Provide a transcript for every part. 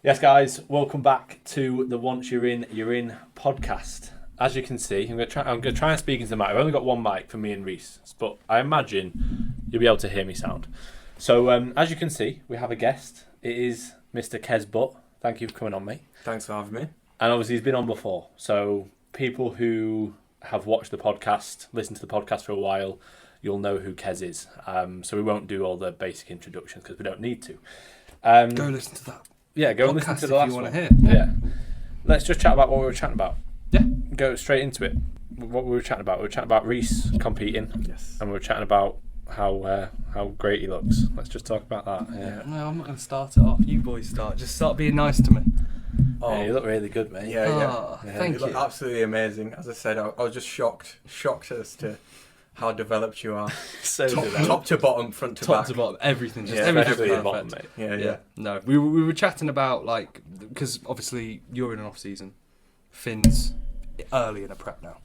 Yes, guys, welcome back to the Once You're In podcast. As you can see, I'm going to try and speak into the mic. I've only got one mic for me and Reece, but I imagine you'll be able to hear me sound. So, as you can see, we have a guest. It is Mr. Qais Butt. Thank you for coming on, mate. Thanks for having me. And obviously, he's been on before. So, people who have watched the podcast, listened to the podcast for a while, you'll know who Qais is. So, we won't do all the basic introductions because we don't need to. Go listen to that. Yeah, go and listen to the last one. Hear. Yeah. Let's just chat about what we were chatting about. Yeah. Go straight into it. What we were chatting about. We were chatting about Reece competing. Yes. And we were chatting about how great he looks. Let's just talk about that. Yeah. No, I'm not going to start it off. You boys start. Just start being nice to me. Yeah, you look really good, mate. Yeah. Thank you. Look absolutely amazing. As I said, I was just shocked as to how developed you are. So Top to bottom, front to Top back. to bottom, everything. Just Yeah, everything especially the perfect. bottom, mate. Yeah. No, we were chatting about, like, because obviously you're in an off season. Finn's early in a prep now.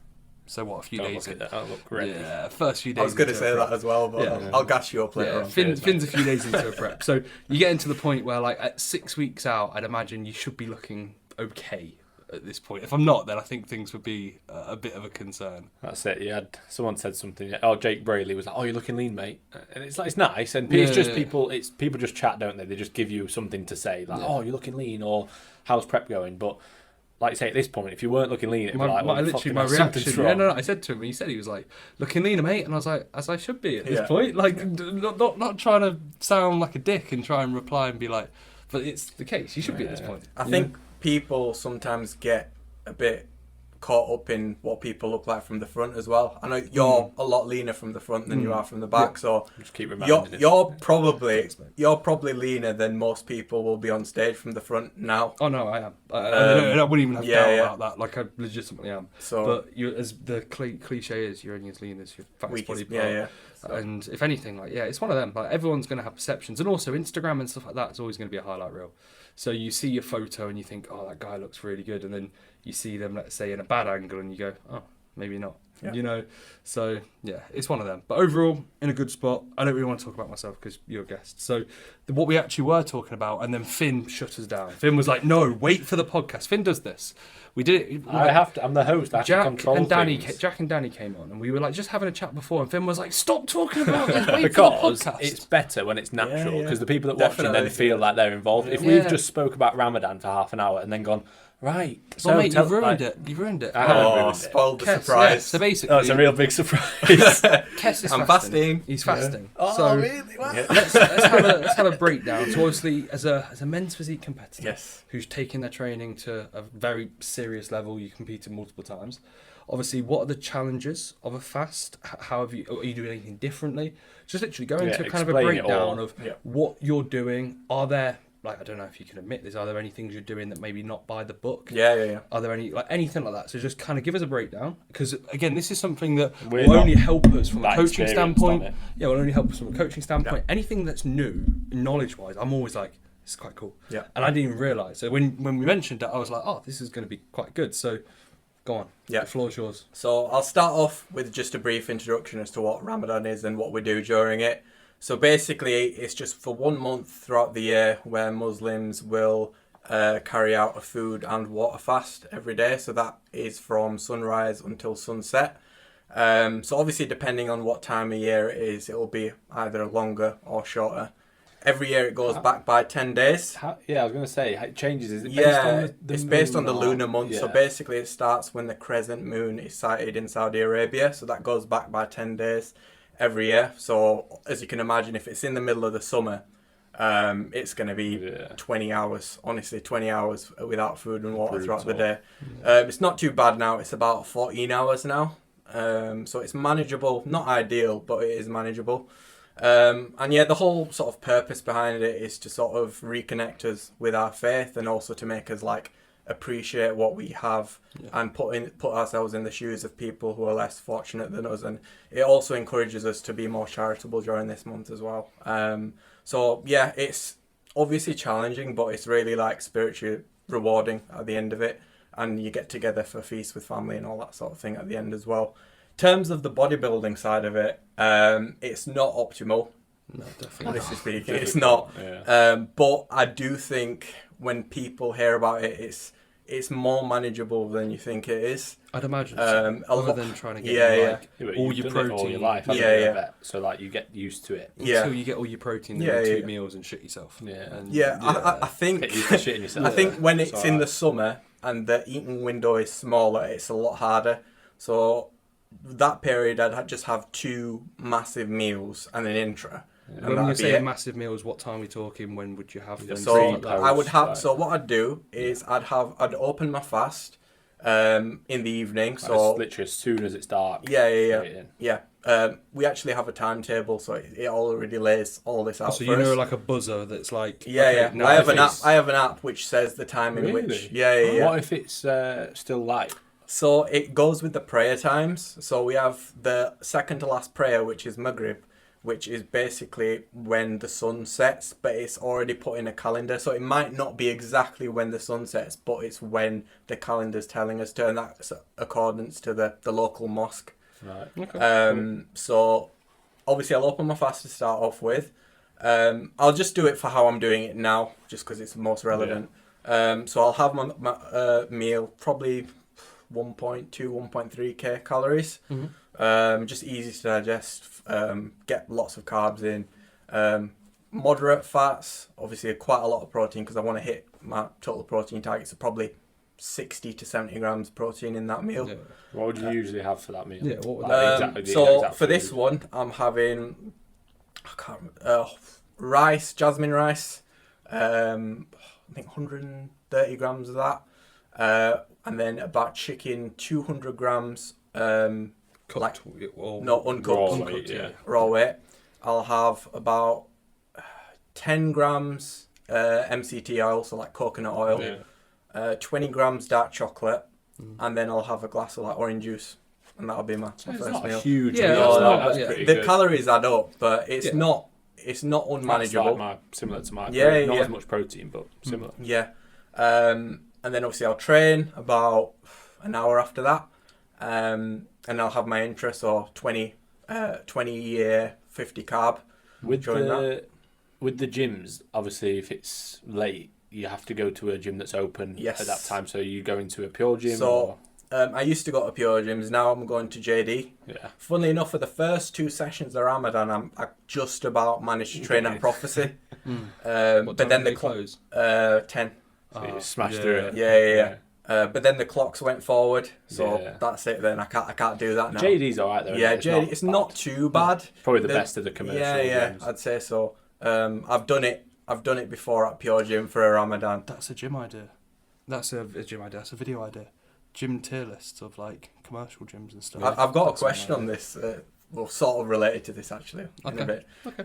So what, a few Don't days look in? at that. I look ready. Yeah, first few days. I was going to into say a that prep. as well, but Yeah. I'll gas you up later Yeah, on. Finn's a few days into a prep. So you get into the point where, like, at 6 weeks out, I'd imagine you should be looking okay at this point. If I'm not, then I think things would be a bit of a concern. That's it. You had someone said something. Oh, Jake Brayley was like, "Oh, you're looking lean, mate." And it's like it's nice, and it's just people. It's people just chat, don't they? They just give you something to say, like, "Oh, you're looking lean," or "How's prep going?" But like you say, at this point, if you weren't looking lean, it'd be like, "Well, literally, my something's reaction. wrong." No, I said to him, and he said he was like, "Looking leaner, mate," and I was like, "As I should be at this Yeah. point." Like, not trying to sound like a dick and try and reply and be like, but it's the case. You should be at this point. I think people sometimes get a bit caught up in what people look like from the front as well. I know you're a lot leaner from the front than you are from the back, so Just keep reminding it. you're probably leaner than most people will be on stage from the front now. Oh no, I am. I wouldn't even have doubt yeah. about that. Like, I legitimately am. So But you, as the cliche is, you're only as lean as your fattest body part. yeah. And if anything, like, it's one of them. Like, everyone's going to have perceptions, and also Instagram and stuff like that is always going to be a highlight reel. So you see your photo and you think, "Oh, that guy looks really good," and then you see them, let's say, in a bad angle, and you go, "Oh, maybe not." Yeah. You know. So yeah, it's one of them. But overall, in a good spot. I don't really want to talk about myself because you're a guest. So what we actually were talking about, and then Finn shut us down. Finn was like, "No, wait for the podcast." Finn does this. We did it. I have to. I'm the host. I have to control things. Jack and Danny came on, and we were like just having a chat before, and Finn was like, "Stop talking about this. Wait Because for the podcast." it's better when it's natural, Yeah. because the people that watch it then Definitely. feel like they're involved. If Yeah. we've just spoke about Ramadan for half an hour and then gone, right, So, mate, you've ruined like- it. You've ruined it. I haven't ruined Oh, it. spoiled the Kes, surprise. yeah, so basically, Oh, it's a real big surprise. Kes is I'm fasting. fasting. He's fasting. Oh, So really? Wow. Yeah. let's have a breakdown. So obviously, as a men's physique competitor Yes. who's taken their training to a very serious level, you competed multiple times. Obviously, what are the challenges of a fast? How are you doing anything differently? Just literally go into kind of a explain it breakdown all. of Yeah. what you're doing. Are there, like, I don't know if you can admit this, are there any things you're doing that maybe not by the book? Yeah. Are there anything like that? So just kind of give us a breakdown, because again, this is something that We're will not only help us from a that coaching experienced on standpoint. it. Yeah, will only help us from a coaching standpoint. Anything that's new, knowledge-wise, I'm always like, this is quite cool. Yeah. And I didn't even realise. So when we mentioned it, I was like, oh, this is going to be quite good. So go on. Yeah. The floor's yours. So I'll start off with just a brief introduction as to what Ramadan is and what we do during it. So basically, it's just for 1 month throughout the year where Muslims will carry out a food and water fast every day. So that is from sunrise until sunset. So obviously, depending on what time of year it is, it will be either longer or shorter. Every year it goes back by 10 days. Yeah, I was going to say, it changes. Is it based Yeah, on the it's based on the moon or- lunar month. So Yeah. basically, it starts when the crescent moon is sighted in Saudi Arabia. So that goes back by 10 days every year. So as you can imagine, if it's in the middle of the summer, it's going to be 20 hours, honestly, 20 hours without food and water throughout the day. It's not too bad now. It's about 14 hours now. So it's manageable. Not ideal, but it is manageable. And yeah, the whole sort of purpose behind it is to sort of reconnect us with our faith, and also to make us like appreciate what we have, and put ourselves in the shoes of people who are less fortunate than us. And it also encourages us to be more charitable during this month as well. So yeah, it's obviously challenging, but it's really like spiritually rewarding at the end of it, and you get together for feasts with family and all that sort of thing at the end as well. In terms of the bodybuilding side of it, it's not optimal. No, definitely. Honestly speaking, it's Difficult, not. yeah. But I do think when people hear about it, it's more manageable than you think it is. I'd imagine A so. Other lot- than trying to get yeah, in, yeah. like Yeah, but all you've your done it protein all your life, haven't Yeah, you, I yeah. bet. So like you get used to it. Yeah. until you get all your protein Yeah, in yeah, 2 yeah. meals and shit yourself. Yeah. And, Yeah, I think Get used to shitting yourself. I think when it's in the alright. summer and the eating window is smaller, it's a lot harder. So that period, I'd just have 2 massive meals and an intra. And when you're that'd be saying it. massive meals, what time are we talking? When would you have them? So Things like that? I would have. Post, So what I'd do is I'd open my fast in the evening. Like, So it's literally as soon as it's dark. yeah. straight in. Yeah. We actually have a timetable, so it already lays all this out. So for you know, us. like a buzzer that's like Yeah, okay, yeah. now I have an app. it's- I have an app which says the time in which. Really? Yeah. What if it's still light? So it goes with the prayer times. So we have the second to last prayer, which is Maghrib, which is basically when the sun sets, but it's already put in a calendar. So it might not be exactly when the sun sets, but it's when the calendar's telling us to, and that's accordance to the local mosque. Right. Okay. So obviously I'll open my fast to start off with. I'll just do it for how I'm doing it now, just because it's most relevant. So I'll have my meal, probably 1.2, 1.3k calories. Just easy to digest, get lots of carbs in, moderate fats, obviously quite a lot of protein because I want to hit my total protein targets of probably 60 to 70 grams of protein in that meal. Yeah. What would you usually have for that meal? Yeah, what would Like, that- the So exact for this food? one, I'm having rice, jasmine rice, I think 130 grams of that, and then about chicken, 200 grams. Cooked, like- or No, uncooked. Raw uncooked, meat, yeah. Raw weight. I'll have about 10 grams MCT oil, so like coconut oil, Yeah. 20 grams dark chocolate, and then I'll have a glass of like orange juice, and that'll be my So it's first not a meal. huge Yeah, meal. it's though. not, That's yeah. pretty The good. calories add up, but it's Yeah. not That's unmanageable. like similar to my Yeah, not yeah. as much protein, but similar. Yeah. And then obviously I'll train about an hour after that. And I'll have my intra, so 20 year 50 carb. With during the gyms, obviously, if it's late, you have to go to a gym that's open Yes. at that time. So you go into a pure gym. So I used to go to pure gyms, now I'm going to JD. Yeah. Funnily enough, for the first 2 sessions of Ramadan, I just about managed to train at prophecy. what But time then do the they close? 10. So you smash through it. Yeah. But then the clocks went forward, so Yeah. that's it. Then I can't do that now. JD's alright though. Yeah, isn't it? JD, it's not too bad. Probably the best of the commercial Yeah, gyms. I'd say so. I've done it before at Pure Gym for a Ramadan. That's a gym idea. That's a gym idea. That's a video idea. Gym tier lists of like commercial gyms and stuff. I've got a That's an question on idea. this. Well, sort of related to this actually in Okay. a bit. Okay.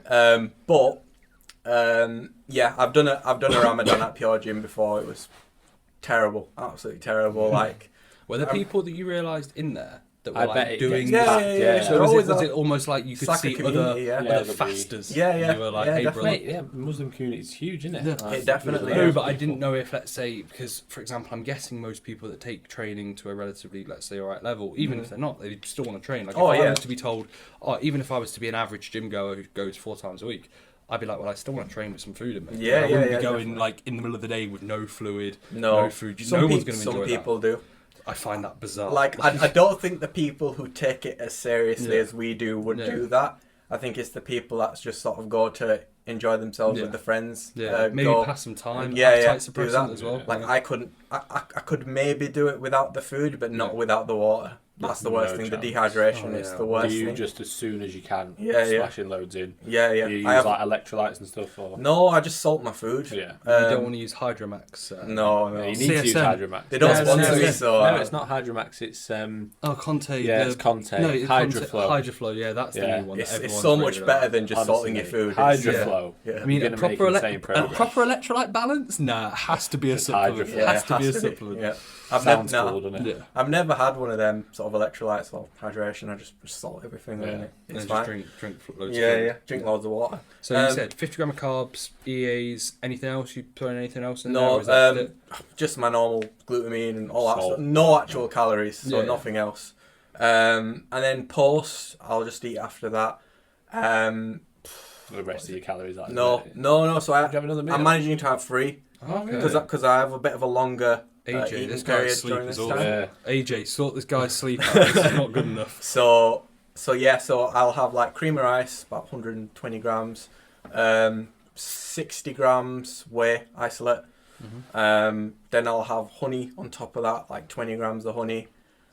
Yeah, I've done a Ramadan at Pure Gym before. It was terrible, absolutely terrible. Like, Were there people that you realised in there that were I like bet it doing? gets packed, yeah. So They're was always it like- almost like you could like a see community, other, yeah. Yeah, there'll be- fasters? Yeah, and yeah, You were like, yeah, hey, definitely. brother. Mate, yeah, Muslim community is huge, isn't it? Yeah. Like, It definitely No, is. but I didn't know if, let's say, because, for example, I'm guessing most people that take training to a relatively, let's say, alright level, even if they're not, they still want to train. Like, if Oh, I yeah. was to be told, even if I was to be an average gym goer who goes 4 times a week, I'd be like, well, I still want to train with some food in me. Yeah, Like, I wouldn't yeah, be going, definitely. like, in the middle of the day with no fluid, no, food. Some No one's peop- going to Some enjoy people do. that. I find that bizarre. Like, I don't think the people who take it as seriously Yeah. as we do would Yeah. do that. I think it's the people that just sort of go to enjoy themselves Yeah. with the friends. yeah, maybe go, pass some time, Yeah, yeah, appetite do suppressant that. as well. Like, yeah. I could maybe do it without the food, but not Yeah. without the water. That's the worst No thing. chance. The dehydration Oh, is yeah. the Do worst you thing. just as soon as you can Yeah, yeah. smashing loads in? Yeah, yeah. Do you use I have, like electrolytes and stuff? Or? no, I just salt my food. Yeah. You don't Um, want to use Hydromax. No, no. Yeah, you need to use CSN. Hydromax. They don't No, sponsor no, me, no. so No, it's not Hydromax. It's Oh, Conte. yeah, it's Conte. No, it's Hydroflow. Hydroflow, yeah, that's the Yeah. new one. that it's everyone's so much raving better about. than just salting your Honestly, food. It's- Hydroflow. Yeah. I mean, You're a gonna make proper, insane a progress. proper electrolyte balance? Nah, it has to be a supplement. Hydroflow. It has it to be a has to be, supplement. yeah. I've Sounds never, cool, doesn't it? Yeah. I've never had one of them sort of electrolytes or hydration. I just salt everything in Yeah. it. And It's then just fine. drink loads Yeah, of fluid. yeah. Drink loads of water. So you Um, said 50 gram of carbs, EAs, anything else? You put in anything else in there? No, or is that it? just my normal glutamine and all that Salt. stuff. No actual calories, so Yeah. nothing else. And then post, I'll just eat after that. The rest of your calories. Like No. So Do you have another meal? I'm managing to have 3 Okay. because I have a bit of a longer AJ, eating this period guy's sleep during is this awful. time. Yeah. AJ, sort this guy's sleep out. This is not good enough. So I'll have like cream of rice, about 120 grams, 60 grams whey isolate. Then I'll have honey on top of that, like 20 grams of honey,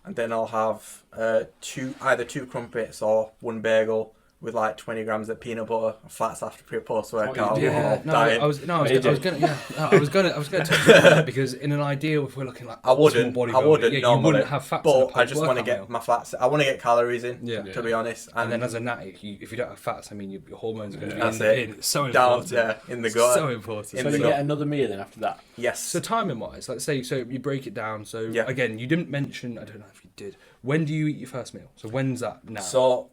and then I'll have either 2 crumpets or 1 bagel with like 20 grams of peanut butter. Fats after post workout. Yeah, I was gonna touch on that because in an ideal, if we're looking like I wouldn't bodybuilding, you normally, wouldn't have fats. in a but I just want to post-workout get meal. my fats. I want to get calories in. Yeah. To be honest, And then as a natty, if you don't have fats, I mean, your hormones are going to be That's in the it. bin. It's so down important. there in the gut. So important. In So the you gut. get another meal then after that. Yes. So timing wise, let's say, so you break it down. So Yeah. again, you didn't mention, I don't know if you did, when do you eat your first meal? So when's that now? So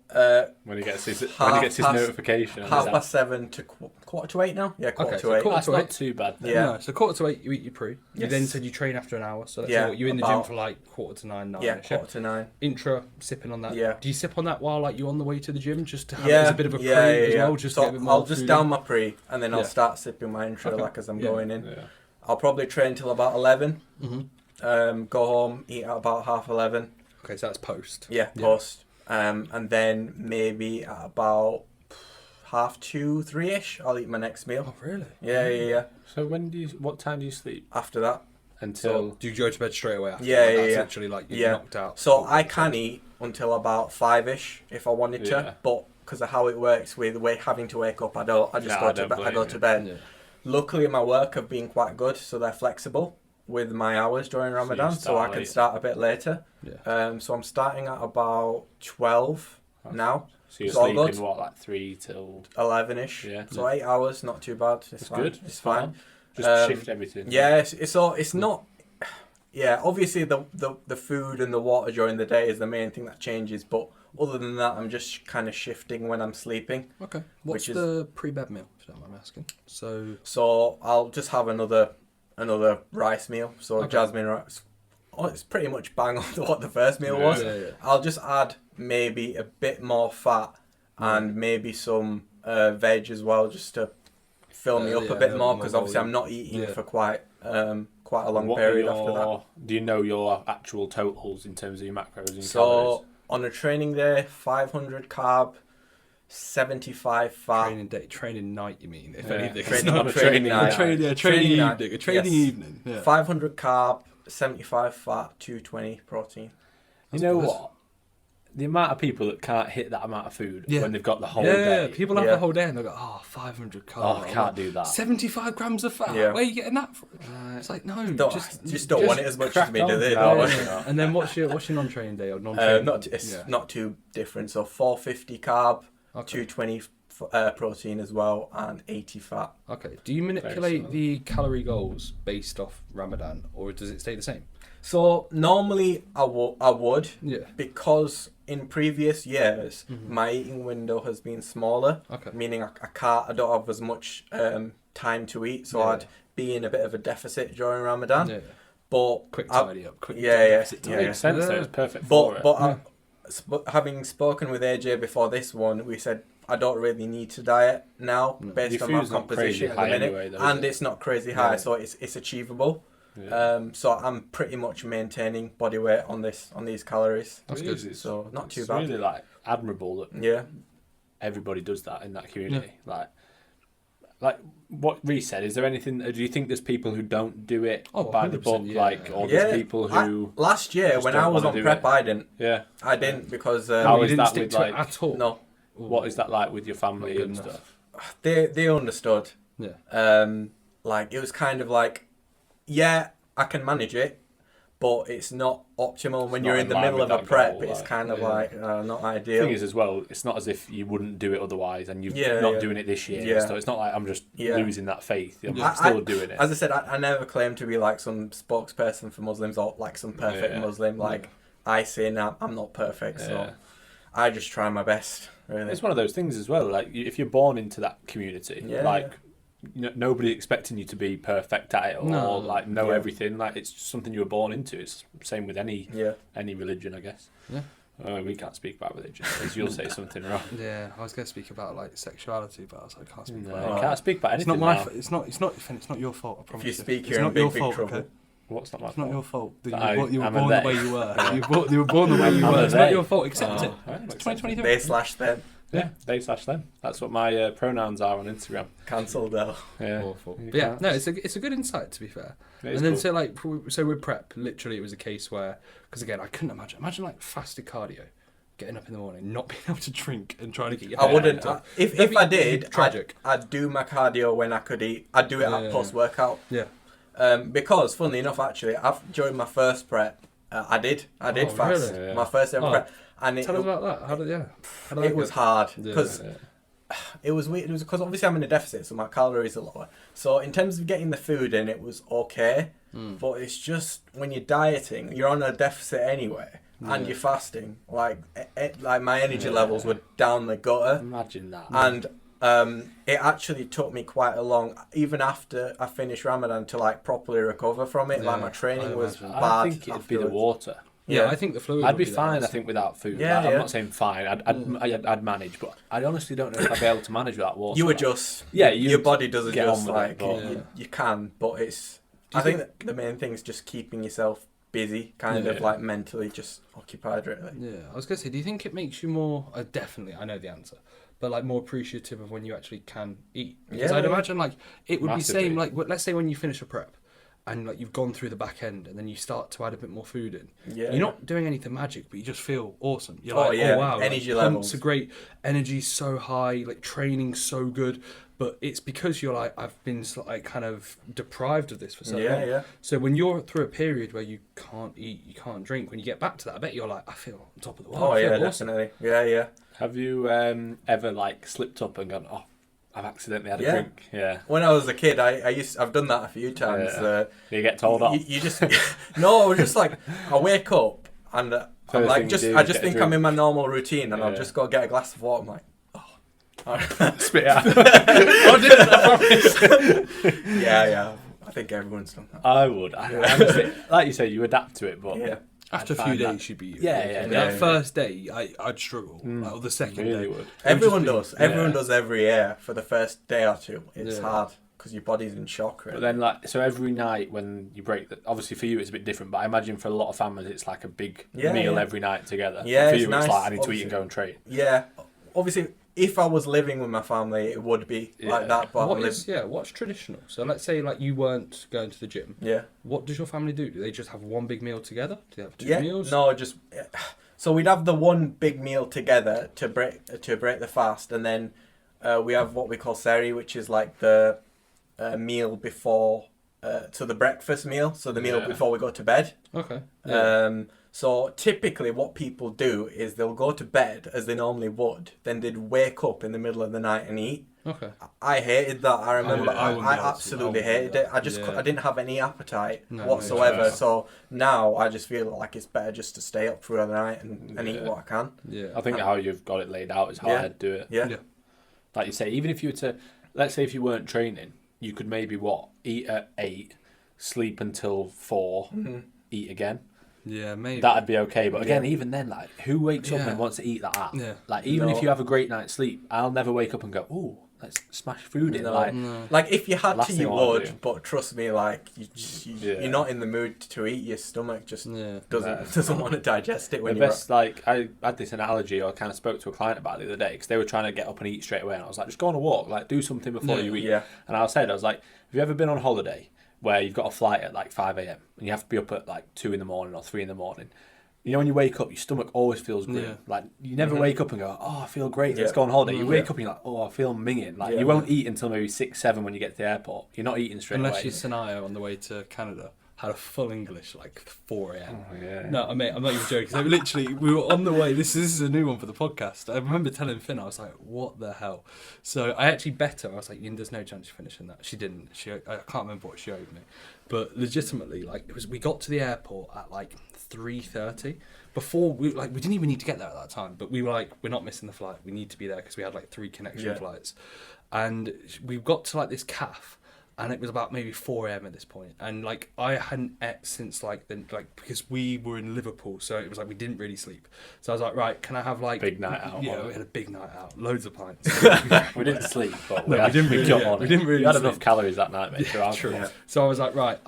When he gets his Half past- notification. half past 7 to quarter to 8 now. Yeah, quarter Okay, to so 8. quarter That's to not eight. too bad. Then. Yeah. No, so quarter to 8 you eat your pre. You Yes. then said you train after an hour. So let's Yeah, say what, you're in the gym about- for like quarter to 9, 9. Yeah, quarter to 9. Intra, sipping on that. Yeah. Do you sip on that while like you're on the way to the gym, just to have it Yeah, as a bit of a pre yeah, as yeah. well, just So to get a bit more I'll just food down in? my pre and then I'll Yeah. start sipping my intro Okay. like as I'm Yeah. going in. Yeah. I'll probably train till about 11. Mhm. Go home, eat at about half 11. Okay, so that's post. Yeah, post. And then maybe at about half 2, 3ish, I'll eat my next meal. Oh, really? Yeah. So what time do you sleep? After that. Until Do you go to bed straight away after? Yeah, Like, yeah, that's yeah. literally like you're Yeah. knocked out. So I can eat until about 5ish if I wanted Yeah. to, but because of how it works with having to wake up, I don't. I just Nah, go I to don't bed. I blame go you. to bed. Yeah. Luckily, my work have been quite good, so they're flexible with my hours during Ramadan, so start I can late. start a bit later. Yeah. So I'm starting at about 12 now, so you're So I'll go sleeping to- what, like 3 till 11ish. Yeah. So 8 hours, not too bad. It's fine. good. It's fine. Just shift everything. Yeah, it's not. Yeah, obviously the food and the water during the day is the main thing that changes, but other than that, I'm just kind of shifting when I'm sleeping. Okay. What's Which is- the pre-bed meal, if you don't mind me asking? So I'll just have another rice meal. So Okay. jasmine rice. Oh, it's pretty much bang on to what the first meal was. Yeah. I'll just add maybe a bit more fat and maybe some veg as well, just to fill me up Yeah, a bit more- more more because obviously I'm volume. not eating Yeah. for quite a long What period are after that. Do you know your actual totals in terms of your macros and So calories? on a training day, 500 carb, 75 fat. Training night, you mean? If Yeah. anything, it's Training- not on a training night. training Training night, evening. A training yes. evening. Yeah. 500 carb, 75 fat, 220 protein. You know good. what? The amount of people that can't hit that amount of food Yeah. when they've got the whole Yeah, day. people have Yeah. the whole day and they go, 500 carbs. Oh, I can't do that. 75 grams of fat. Yeah. Where are you getting that from? It's like, no, Just don't want it as much as crack me, on. do they? No, No. no. And then what's your non-training day or non-training? It's not too different. So 450 carb, Okay. 220 protein as well, and 80 fat. Okay. Do you manipulate the calorie goals based off Ramadan, or does it stay the same? So normally I would, Yeah. because in previous years my eating window has been smaller, Okay. meaning I don't have as much time to eat, so Yeah. I'd be in a bit of a deficit during Ramadan. Yeah. But Quick I- tidy up. Quick yeah, deficit yeah, time. Makes sense, though. It's perfect for but it. having spoken with AJ before this one, we said I don't really need to diet now based Your on my food's not crazy composition at high the minute, anyway, though, is and it? it's not crazy high, Yeah. so it's achievable. Yeah. So I'm pretty much maintaining body weight on these calories. That's It good. is, it's- So not too it's bad. really like admirable that Yeah. everybody does that in that community. Like what Reece said. Is there anything? Do you think there's people who don't do it Oh, by the 100%, book, yeah. like, or there's Yeah, people who? last year just when don't I was wanna on do prep, it? I didn't. Yeah. I didn't because How you is didn't that stick with, to like- it at all. no, What is that like with your family Not good and enough. stuff? they understood. Yeah. Like it was kind of like, yeah, I can manage it, but it's not optimal when It's you're not in the in line middle of with a that prep. goal, It's like, kind of yeah. like not The ideal. thing is, as well, it's not as if you wouldn't do it otherwise, and you're Yeah, not yeah. doing it this year. Yeah. So it's not like I'm just Yeah. losing that faith. I'm I- still doing it. As I said, I never claim to be like some spokesperson for Muslims or like some perfect Yeah. Muslim. Like I say now, I'm not perfect, so Yeah. I just try my best. Really. It's one of those things as well. Like if you're born into that community, Yeah. like nobody expecting you to be perfect at it or No. like know Yeah. everything. Like it's just something you were born into. It's the same with any Yeah. religion, I guess. Yeah. We can't speak about religion because you'll say something wrong. Yeah, I was going to speak about like sexuality, but I was like, I can't speak No, about you it. can't speak about It's anything. not my. now. It's not your fault. I promise. If you speak, it's you're in not your big fault. trouble. Okay? What's not my It's fault? not your fault. That That you were I'm a born the they. way you were. You were born the way you I'm were. a It's not they. your fault. Accept it. Right, It's accept it. 2023. They/them. Yeah, they/them. That's what my pronouns are on Instagram. Cancelled though. Yeah. Awful. You But yeah, can't- no, it's a good insight to be fair. it And is then cool. so with prep, literally it was a case where, because again, I couldn't imagine like fasted cardio, getting up in the morning, not being able to drink and trying to get your I head wouldn't. into- If That'd I be did, tragic. I'd do my cardio when I could eat. I'd do it Yeah. at post workout. Yeah. Because, funnily enough, actually, during my first prep, I did Oh, fast. really? My first ever Oh, prep, and Tell us about that. How did that it was go? hard Yeah. because it was weird. It was because obviously I'm in a deficit, so my calories are lower. So in terms of getting the food in, it was okay. But it's just when you're dieting, you're on a deficit anyway, and you're fasting. Like my energy levels were down the gutter. Imagine that. And it actually took me quite a long, even after I finished Ramadan, to like properly recover from it. Yeah, like my training I was imagine. bad. I think it'd be the afterwards. water. Yeah, I think the fluid. I'd would be there, fine, I honestly. think, without food. Yeah, Like, I'm yeah. not saying fine. I'd manage, but I honestly don't know if I'd be able to manage without water. You Like, adjust. Yeah, your body does get on adjust. with it, Like but- you can, but it's. Do you I think think- that the main thing is just keeping yourself busy, kind of Yeah. like mentally just occupied, really. Yeah, I was gonna say, do you think it makes you more? Definitely, I know the answer, but like more appreciative of when you actually can eat. Because Yeah, I'd yeah. imagine like it would Massively. be same like let's say when you finish a prep, and like you've gone through the back end, and then you start to add a bit more food in. Yeah. You're not doing anything magic, but you just feel awesome. You're Oh, like, yeah, oh wow, energy like, levels. pumps are great, energy's so high, like training's so good. But it's because you're like, I've been like kind of deprived of this for so long. Yeah. So when you're through a period where you can't eat, you can't drink, when you get back to that, I bet you're like, I feel on top of the world. Oh I feel yeah, awesome. definitely. Yeah. Have you ever like slipped up and gone, oh, I've accidentally had a Yeah. drink? Yeah. When I was a kid, I've done that a few times. Yeah. You get told off. You just no, I was just like I wake up and I'm First like thing just you do I is just get a think I'm drink. in my normal routine and I'll Yeah. just go get a glass of water. I'm like, Spit out. yeah. I think everyone's done that. I would. Honestly, like you say, you adapt to it, but Yeah. After a I'd few find that- days, you'd be Yeah. That first day, I'd struggle. Like, or the second really day, would. Everyone just does. be- Everyone yeah. does every year for the first day or two. It's Yeah. hard because your body's in shock. Really. But then, like, so every night when you break, obviously for you it's a bit different. But I imagine for a lot of families it's like a big Yeah, meal yeah. every night together. Yeah, For it's you nice, it's like I need to eat obviously. and go and train. Yeah. Obviously, if I was living with my family, it would be Yeah. like that. But what's traditional? So let's say like you weren't going to the gym. yeah. What does your family do? Do they just have one big meal together? Do they have two Yeah, meals? no, just so we'd have the one big meal together to break the fast, and then we have what we call seri, which is like the meal before, so the breakfast meal, so the meal Yeah. before we go to bed. Okay. Yeah. So typically, what people do is they'll go to bed as they normally would, then they'd wake up in the middle of the night and eat. Okay. I hated that. I remember. I wouldn't be able to. absolutely I wouldn't hated do it. that. I didn't have any appetite No, whatsoever. yeah. So now I just feel like it's better just to stay up through the night and eat Yeah. what I can. Yeah. I think how you've got it laid out is how Yeah. I'd do it. Yeah. Yeah. Like you say, even if you were to, let's say if you weren't training, you could maybe eat at 8, sleep until 4, eat again. Yeah, maybe. That'd be okay. But again, Yeah. even then, like, who wakes up Yeah. and wants to eat that at? Yeah. Like, even No. if you have a great night's sleep, I'll never wake up and go, ooh, let's smash food in. No. Like, Like if you had Last to, thing you I wanna would. do. But trust me, like Yeah. you're not in the mood to eat. Your stomach just Yeah. doesn't want to digest it the when you're. best, like, I had this analogy, or I kind of spoke to a client about it the other day, because they were trying to get up and eat straight away. And I was like, just go on a walk, like, do something before you eat. Yeah. And I was like, have you ever been on holiday where you've got a flight at like 5 a.m. and you have to be up at like 2 in the morning or 3 in the morning? You know, when you wake up, your stomach always feels grim. Yeah. Like, you never wake up and go, oh, I feel great, let's Yeah. go on holiday. You wake Yeah. up and you're like, oh, I feel minging. Like, Yeah. you won't eat until maybe 6, 7 when you get to the airport. You're not eating straight Unless away. your scenario on the way to Canada had a full English like 4 a.m. Oh, yeah. No, I mean, I'm not even joking. So literally, we were on the way. This is a new one for the podcast. I remember telling Finn, I was like, "What the hell?" So I actually bet her. I was like, "There's no chance you're finishing that." She didn't. I can't remember what she owed me, but legitimately, like, it was. We got to the airport at like 3:30. Before we didn't even need to get there at that time, but we were like, we're not missing the flight. We need to be there because we had like 3 connection Yeah. flights, and we got to like this calf. And it was about maybe 4 a.m. at this point, and like I hadn't ate since because we were in Liverpool, so it was like we didn't really sleep. So I was like, right, can I have like big night out? Yeah, we had a big night out, loads of pints. We didn't sleep, but No, we didn't really. Yeah, we didn't really. We had sleep. enough calories that night, mate. Yeah, true. Yeah. So I was like, right,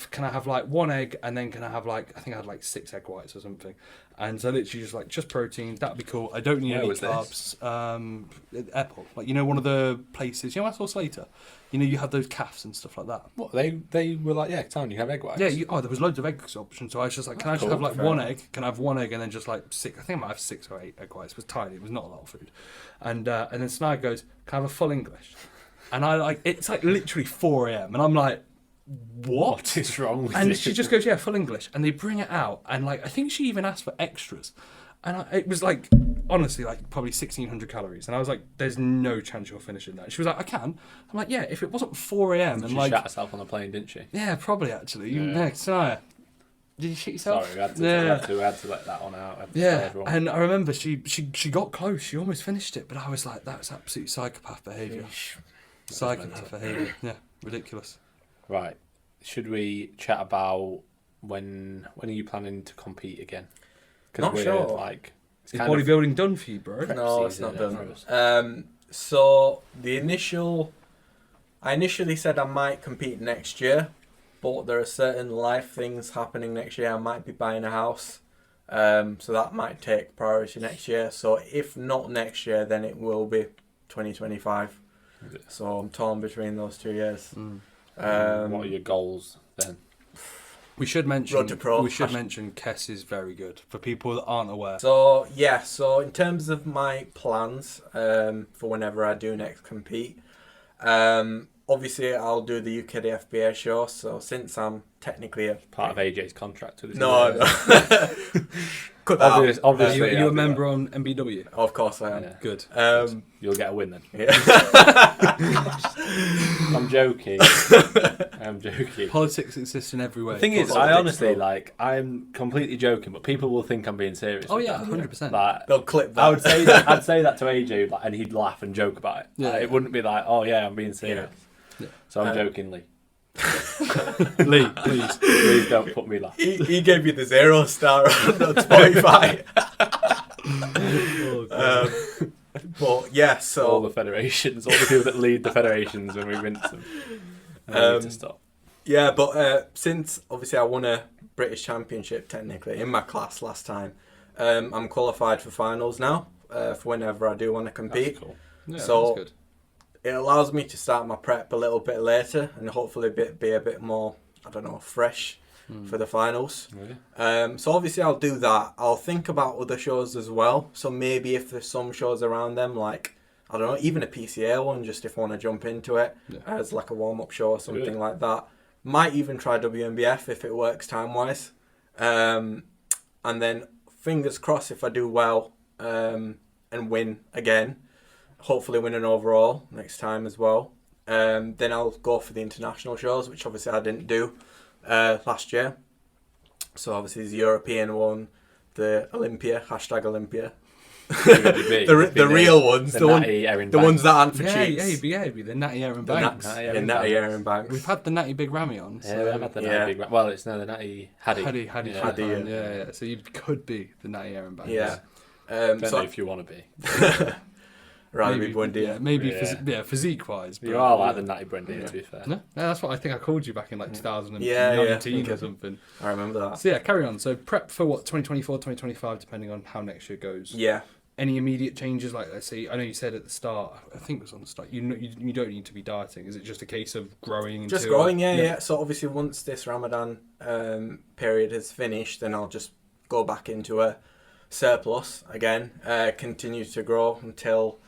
can I have like 1 egg, and then can I have like, I think I had like 6 egg whites or something. And so literally just protein, that'd be cool. I don't need any carbs. Airport, like one of the places, I saw Slater. You have those calves and stuff like that. What they were like, yeah, Tony, you have egg whites. Yeah, there was loads of egg options. So I was just like, can I just have like one egg? Can I have 1 egg and then just like 6? I think I might have 6 or 8 egg whites. It was tiny. It was not a lot of food. And then Snide goes, can I have a full English? And it's like literally 4 a.m. and I'm like, what is wrong with you? And she just goes, yeah, full English. And they bring it out, and like I think she even asked for extras. And it was like, honestly, like probably 1,600 calories. And I was like, there's no chance you're finishing that. She was like, I can. I'm like, yeah, if it wasn't 4 a.m. and she like... shot herself on the plane, didn't she? Yeah, probably actually. Yeah. Next, Sanaya. Did you shit yourself? Sorry, we had to let that one out. Yeah, and I remember she got close. She almost finished it, but I was like, that's absolute psychopath behaviour. Psychopath behaviour. Yeah, ridiculous. Right. Should we chat about when are you planning to compete again? Not sure. Like, is bodybuilding done for you, bro? No, it's not done. So I initially said I might compete next year, but there are certain life things happening next year. I might be buying a house, so that might take priority next year. So if not next year, then it will be 2025. So I'm torn between those 2 years. What are your goals then? We should mention Road to Pro. Qais is very good for people that aren't aware. So in terms of my plans for whenever I do next compete, obviously I'll do the UK FBA show. So since I'm technically part of AJ's contract with this. No. Cut that out. Obviously, are you a member on MBW? Of course I am. Yeah. Good. You'll get a win then. Yeah. I'm joking. I'm joking. Politics exists in every way. The thing is, I honestly I'm completely joking, but people will think I'm being serious. Oh yeah, 100%. Like, they'll clip that. I would say that. I'd say that to AJ, and he'd laugh and joke about it. Yeah, it wouldn't be like, oh yeah, I'm being serious. Yeah. So I'm joking, Lee. Lee, Please don't put me laughing. He gave you the 0-star on Spotify. But yeah, so all the federations, all the people that lead the federations when we rinse them. I need to stop. Yeah, but since obviously I won a British Championship technically in my class last time, I'm qualified for finals now for whenever I do want to compete. That's cool. Yeah, so that's good. It allows me to start my prep a little bit later and hopefully be a bit more, fresh for the finals. Really? So obviously I'll do that. I'll think about other shows as well. So maybe if there's some shows around them, like, I don't know, even a PCA one, just if I want to jump into it as like a warm-up show or something like that. Might even try WMBF if it works time-wise. And then fingers crossed if I do well and win again. Hopefully win an overall next time as well. Then I'll go for the international shows, which obviously I didn't do last year. So obviously the European one, the Olympia, #Olympia. the real ones, the ones that aren't for cheats. Yeah, it'd be the Natty Aaron Banks. Natty Aaron Banks. We've had the Natty Big Ramy on. So. Yeah, we have had the Natty Big Ramy. Well, it's now the Natty Haddy. Haddy. Yeah. So you could be the Natty Aaron Banks. Yeah. Don't know if you want to be. Rather be Buendia. Yeah, maybe physique-wise. You are like the Natty Buendia, to be fair. No, that's what I think I called you back in like 2019 or something. I remember that. So yeah, carry on. So prep for what, 2024, 2025, depending on how next year goes. Yeah. Any immediate changes? Like, let's see, I know you said at the start, I think it was on the start, you don't need to be dieting. Is it just a case of growing? Just growing, yeah. So obviously once this Ramadan period has finished, then I'll just go back into a surplus again, continue to grow until,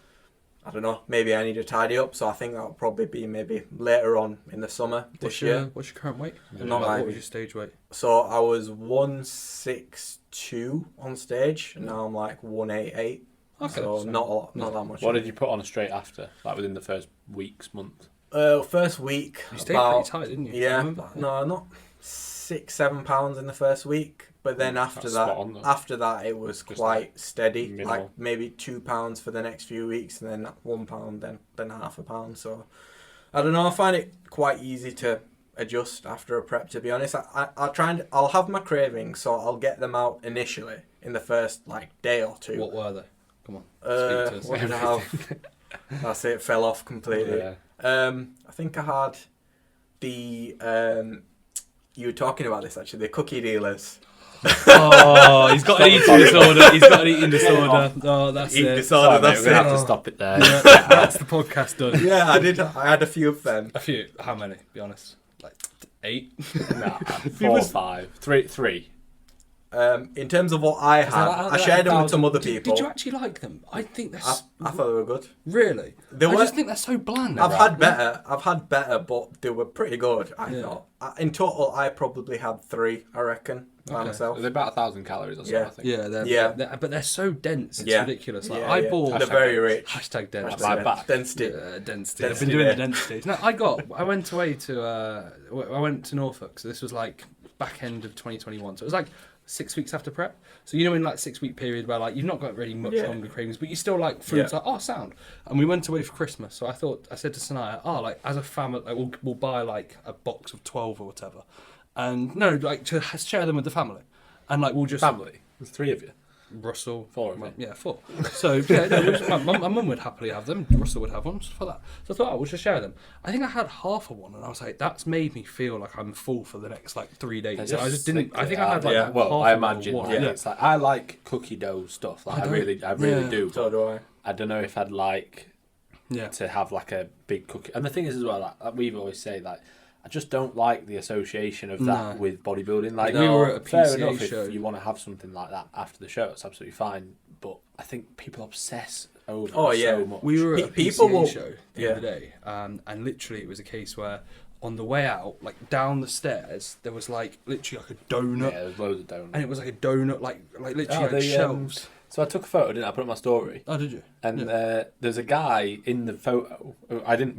I don't know, maybe I need to tidy up. So I think that'll probably be maybe later on in the summer this year. What's your current weight? What was your stage weight? So I was 162 on stage, and now I'm like 188. Okay, so not that much. What did you put on straight after, like within the first month? First week. You stayed pretty tight, didn't you? Yeah, no, not 6-7 pounds in the first week. But then after that, it was quite steady. Minimal. Like maybe £2 for the next few weeks, and then £1, then £0.5. So I don't know. I find it quite easy to adjust after a prep. To be honest, I'll have my cravings, so I'll get them out initially in the first day or two. What were they? Come on. Speak to us. What did I have? That's it. Fell off completely. Yeah. I think I had the. You were talking about this actually. The cookie dealers. Oh, he's got an eating disorder. He's got an eating disorder. Oh, that's Eating it. disorder. Sorry, mate, That's we're gonna it. have to stop it there. Yeah, that's the podcast done. Yeah, I did. I had a few of them. A few. How many? Be honest. 8. Nah, 4 or 5, 3. In terms of what I had, I shared them with some other people. Did you actually like them? I think they're I thought they were good. really. They I were- just think they're so bland. I've had better, but they were pretty good. I Yeah. thought. In total, I probably had 3. I reckon by Okay. myself. They're about 1,000 calories or so, Yeah. I think. Yeah, but they're so dense. It's Yeah. ridiculous. Like Yeah, I yeah. bought They're very rich. hashtag dense. Like back. Density. Density. Density I've been doing there. the density. No, I went away to I went to Norfolk. So this was back end of 2021. So it was 6 weeks after prep. So in 6 week period where you've not got really much Yeah. hunger cravings, but you still like food's sound. And we went away for Christmas. So I said to Sanaya, as a family, we'll buy a box of 12 or whatever, and to share them with the family, and we'll just Family. There's 3 of you. Russell, 4 of you. yeah, 4. So yeah, no, my mum would happily have them. Russell would have one for that. So I thought, we'll just share them. I think I had half of one, and I was like, that's made me feel like I'm full for the next 3 days. And I just didn't. I think I had Yeah. Well, half I of one imagine or one. it's I like cookie dough stuff. I really do. So do I. I don't know if I'd like Yeah. to have a big cookie. And the thing is as well, we've always say I just don't like the association of that with bodybuilding. We were at a fair PCA enough show. if you want to have something like that after the show, it's absolutely fine. But I think people obsess over Oh, yeah. so much. We were at a People PCA will- show the yeah. other day, and literally it was a case where on the way out, down the stairs, there was literally a donut, Yeah, there's loads of donuts. and it was a donut literally the, shelves. So I took a photo, didn't I? Put it on my story. Oh, did you? And there's a guy in the photo. I didn't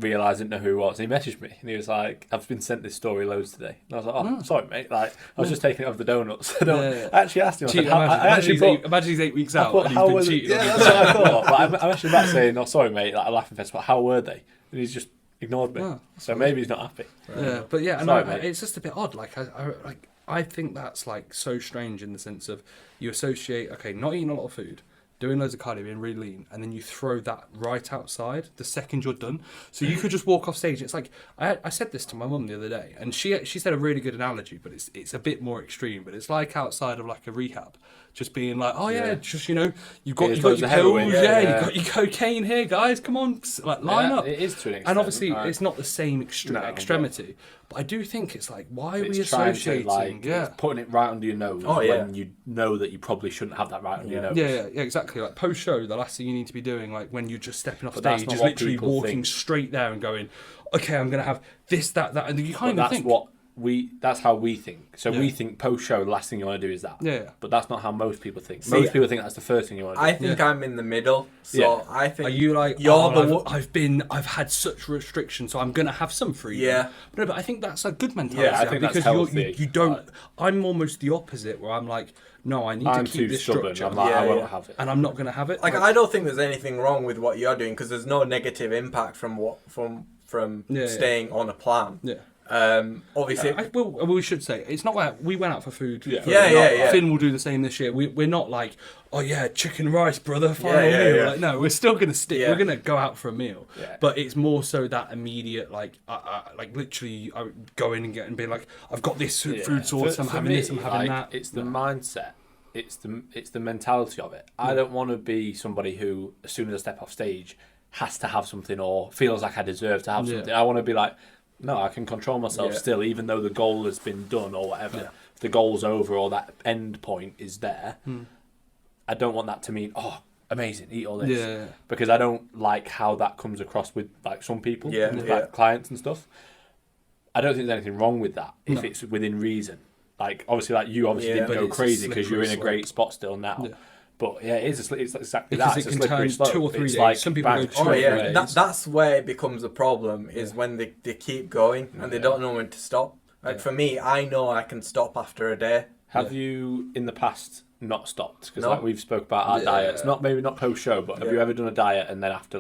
know who he was. And he messaged me and he was like, "I've been sent this story loads today." And I was like, "Oh, sorry, mate. I was just taking it off the donuts." I actually asked him. I said, Imagine he's 8 weeks out and how he's were been they? cheating. Yeah, that's what I thought. But I messaged back saying, "Oh, sorry, mate. A laughing festival. How were they?" And he's just ignored me. Oh, so maybe he's not happy. Yeah, but yeah, Sorry, no, mate. it's just a bit odd. I think that's so strange in the sense of you associate not eating a lot of food, doing loads of cardio, being really lean, and then you throw that right outside the second you're done. So you could just walk off stage. It's I said this to my mum the other day, and she said a really good analogy, but it's a bit more extreme. But it's outside of a rehab, just being just you've got Here's your loads pills, of heroin. you Yeah. got your cocaine here, guys. Come on, line Yeah, up. It is to an extent. And obviously, right. it's not the same No, extremity. But I do think it's why are we It's trying associating? to, it's putting it right under your nose Oh, yeah. when you know that you probably shouldn't have that right under your nose. Yeah, exactly. Post show, the last thing you need to be doing, when you're just stepping off But that's stage, not is what literally people walking think. straight there and going, "Okay, I'm gonna have this, that," and you can't But even that's think. that's how we think. So Yeah. we think post show, the last thing you want to do is that. Yeah. But that's not how most people think. See, Most people think that's the first thing you want to do. I think I'm in the middle. So Yeah. I think Are you you're the I've had such restrictions, so I'm gonna have some freedom. Yeah. But I think that's a good mentality. Yeah, I think that's because healthy. you don't. I'm almost the opposite, where I'm no, I need I'm to keep too this stubborn. structure, I'm like, Yeah, I won't yeah. have it. and I'm not gonna have it. I don't think there's anything wrong with what you're doing because there's no negative impact from Yeah, staying on a plan. Yeah. Obviously, We should say it's not like we went out for food. Yeah. Yeah. Finn will do the same this year. We're not oh yeah, chicken and rice, brother. Final Yeah, meal. yeah. No, we're still gonna stick. Yeah. We're gonna go out for a meal. Yeah. But it's more so that immediate, literally, I would go in and be I've got this food source. I'm having this. I'm having that. It's the mindset. It's the mentality of it. I don't want to be somebody who, as soon as I step off stage, has to have something or feels like I deserve to have Yeah. something. I want to be no, I can control myself Yeah. still, even though the goal has been done or whatever. Yeah. If the goal's over or that end point is there, Hmm. I don't want that to mean, oh, amazing, eat all this. Yeah. Because I don't like how that comes across with some people, Yeah, with, yeah. clients and stuff. I don't think there's anything wrong with that if No. it's within reason. Obviously, you obviously Yeah. didn't But go it's a crazy because you're in a slippery great spot still now. Yeah. But yeah, it's exactly Because that. it It's a can slippery turn slope. 2 or 3 It's days. Some people go bang, 2 oh or 3 yeah, days. that's where it becomes a problem is when they keep going and they don't know when to stop. For me, I know I can stop after a day. Have you in the past not stopped? Because No. we've spoke about our Yeah. diets, maybe not post show, but have Yeah. you ever done a diet and then after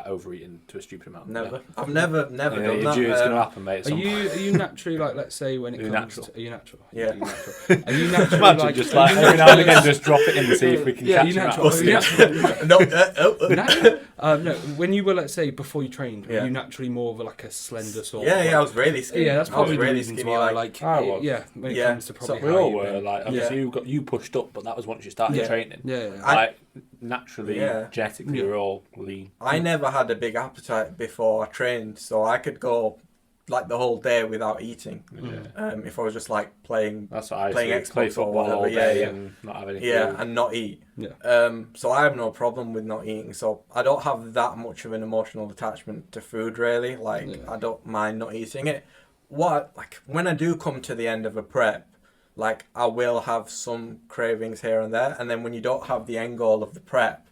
overeating to a stupid amount? Never. Yeah. I've never done that. It's going to happen, mate. Are you naturally like, let's say when it comes natural? to, are you natural? Yeah. Are you natural? Are you naturally Imagine like just like every now and again just drop it in to see if we can catch you him out. natural. Are you natural? No. No, when you were, let's say, before you trained, were Yeah. you naturally more of like a slender sort? Yeah, of, I was really skinny. Yeah, that's I was probably the really reasons skinny, why. like, I was. When it Yeah. comes to probably We how all you've were been. like, obviously you pushed up, but that was once you started Yeah. training. Yeah. Like naturally, Yeah. genetically, we're all lean. I never had a big appetite before I trained, so I could go like the whole day without eating. Yeah. If I was just like playing That's what I playing used to play Xbox or football whatever, all day yeah. and not have anything. Yeah, and not eat. Yeah. So I have no problem with not eating. So I don't have that much of an emotional attachment to food, really. Like, Yeah. I don't mind not eating it. When I do come to the end of a prep, like, I will have some cravings here and there. And then when you don't have the end goal of the prep,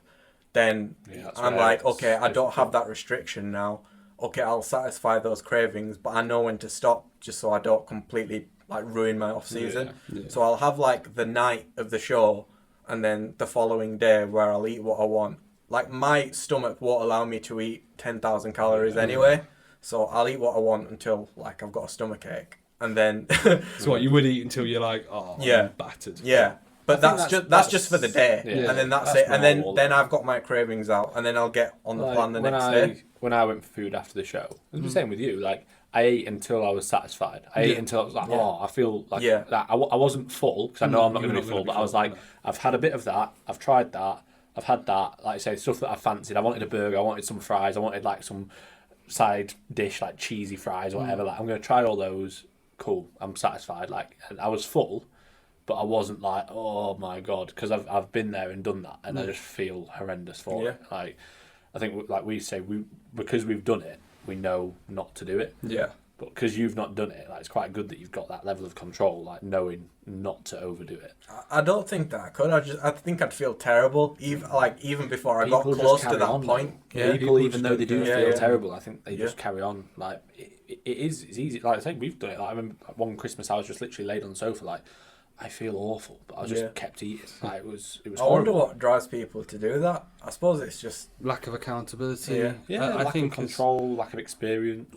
then that's I'm where like, it's okay, I don't have difficult. that restriction now. Okay, I'll satisfy those cravings, but I know when to stop just so I don't completely like ruin my off season. Yeah. So I'll have like the night of the show and then the following day where I'll eat what I want. Like, my stomach won't allow me to eat 10,000 calories anyway. So I'll eat what I want until like I've got a stomach ache. And then So what you would eat until you're like, oh, Yeah. I'm battered. yeah. But I think that's just for the day. Yeah. And then that's That's it. And normal, then though. I've got my cravings out and then I'll get on the plan the next day. When I went for food after the show, it was the same with you. Like, I ate until I was satisfied. I ate Yeah. until I was like, Yeah. oh, I feel like Yeah. that. I wasn't full because I know I'm not you going were to be not gonna full, be but I was full, like, no. I've had a bit of that. I've tried that. I've had that. Like I say, stuff that I fancied. I wanted a burger. I wanted some fries. I wanted like some side dish, like cheesy fries or whatever. Like, I'm going to try all those. Cool. I'm satisfied. Like, and I was full, but I wasn't like, oh my god, because I've been there and done that, and I just feel horrendous for it. Like, I think like we say, because we've done it, we know not to do it. Yeah. But because you've not done it, like, it's quite good that you've got that level of control, like knowing not to overdo it. I don't think that I could. I think I'd feel terrible, even before I got People just close to carry that on, point. though. Yeah. People, even though they do Yeah, feel yeah. terrible, I think they just Yeah. carry on. Like, it's easy. Like I say, we've done it. Like, I remember one Christmas, I was just literally laid on the sofa, like, I feel awful, but I just Yeah. kept eating. Like, it was I wonder horrible. what drives people to do that. I suppose it's just Lack of accountability. Yeah. Yeah, I lack think of control, lack of experience,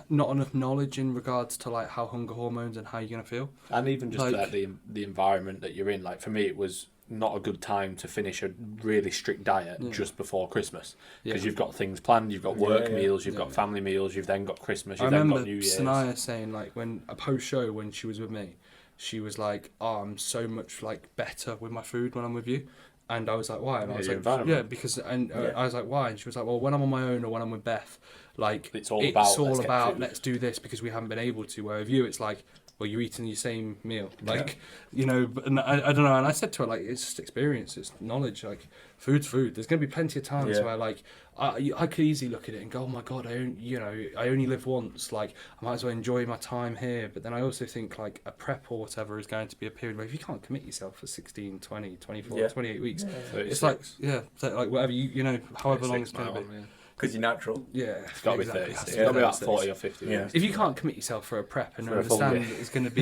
not enough knowledge in regards to like how hunger hormones and how you're gonna feel. and even just Like- the environment that you're in. Like, for me, it was not a good time to finish a really strict diet just before Christmas, because Yeah. you've got things planned, you've got work Yeah, yeah. meals, you've Yeah. got family meals, you've then got Christmas, I you've then remember got New Year's. Sanaya saying like when a post show when she was with me, she was like, "Oh, I'm so much like better with my food when I'm with you," and I was like, "Why?" And I Yeah, was your like, environment. "Yeah, because," and I was like, "Why?" And she was like, "Well, when I'm on my own or when I'm with Beth, like It's all about, let's get food. let's do this because we haven't been able to." Where with you, it's like, well, you're eating your same meal, like you know. And I don't know. And I said to her like, it's just experience, it's knowledge. Like, food's food. There's gonna be plenty of times Yeah. where like I could easily look at it and go, oh my god, I only live once. Like, I might as well enjoy my time here. But then I also think like a prep or whatever is going to be a period where if you can't commit yourself for 16, 20, 24, Yeah. 28 weeks, So it's like so like whatever however long it's 36 going to be. mile, yeah. because you're natural. Yeah, It's got to be exactly. 36. It It's got to be about 36. 40 or 50. Yeah. If you can't commit yourself for a prep and For a full understand day. that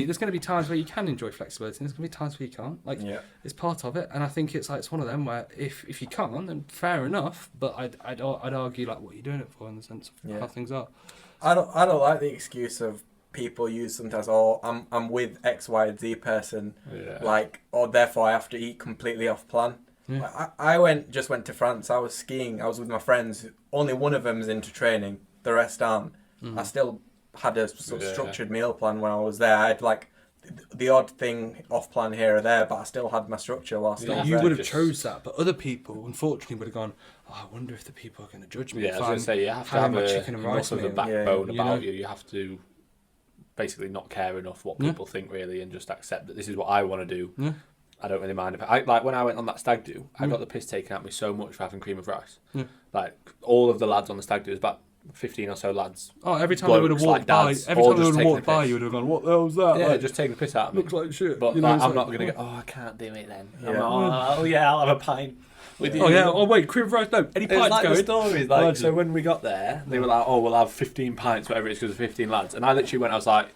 there's going to be times where you can enjoy flexibility and there's going to be times where you can't. Like, Yeah. it's part of it, and I think it's like it's one of them where if you can't, then fair enough. But I'd argue like what you're doing it for in the sense of Yeah. how things are. I don't like the excuse of people use sometimes. Oh, I'm with X, Y, and Z person. Yeah. Like, or therefore I have to eat completely off plan. Yeah. Like, I just went to France. I was skiing. I was with my friends. Only one of them's into training. The rest aren't. I still had a sort of Yeah. structured meal plan when I was there. I had like the odd thing off plan here or there, but I still had my structure whilst I Yeah. was You there. would have Just- chose that, but other people, unfortunately, would have gone, oh, I wonder if the people are going to judge me. Yeah, I if was going I'm to say, you have to having have my chicken and rice enough of a meal. backbone you about know? you. You have to basically not care enough what Yeah. people think, really, and just accept that this is what I want to do. Yeah. I don't really mind. Like when I went on that stag do, I got the piss taken out of me so much for having cream of rice. Yeah. Like, all of the lads on the stag do, there's about 15 or so lads. Oh, every time they would have Blokes, walked like by, dads, every all time they just would have taking walked the by, piss. you would have gone, what the hell's that? Yeah, Like, just taking the piss out of me. looks like shit. But you know, like, it's I'm like, not going to go, oh, I can't do it then. I'm Yeah. like, oh, yeah, I'll have a pint with you. Oh yeah, oh wait, cream of rice, no, any It was pints like the going? stories. Like, Imagine. so when we got there, they were like, oh, we'll have 15 pints, whatever it is, because of 15 lads. And I literally went, I was like,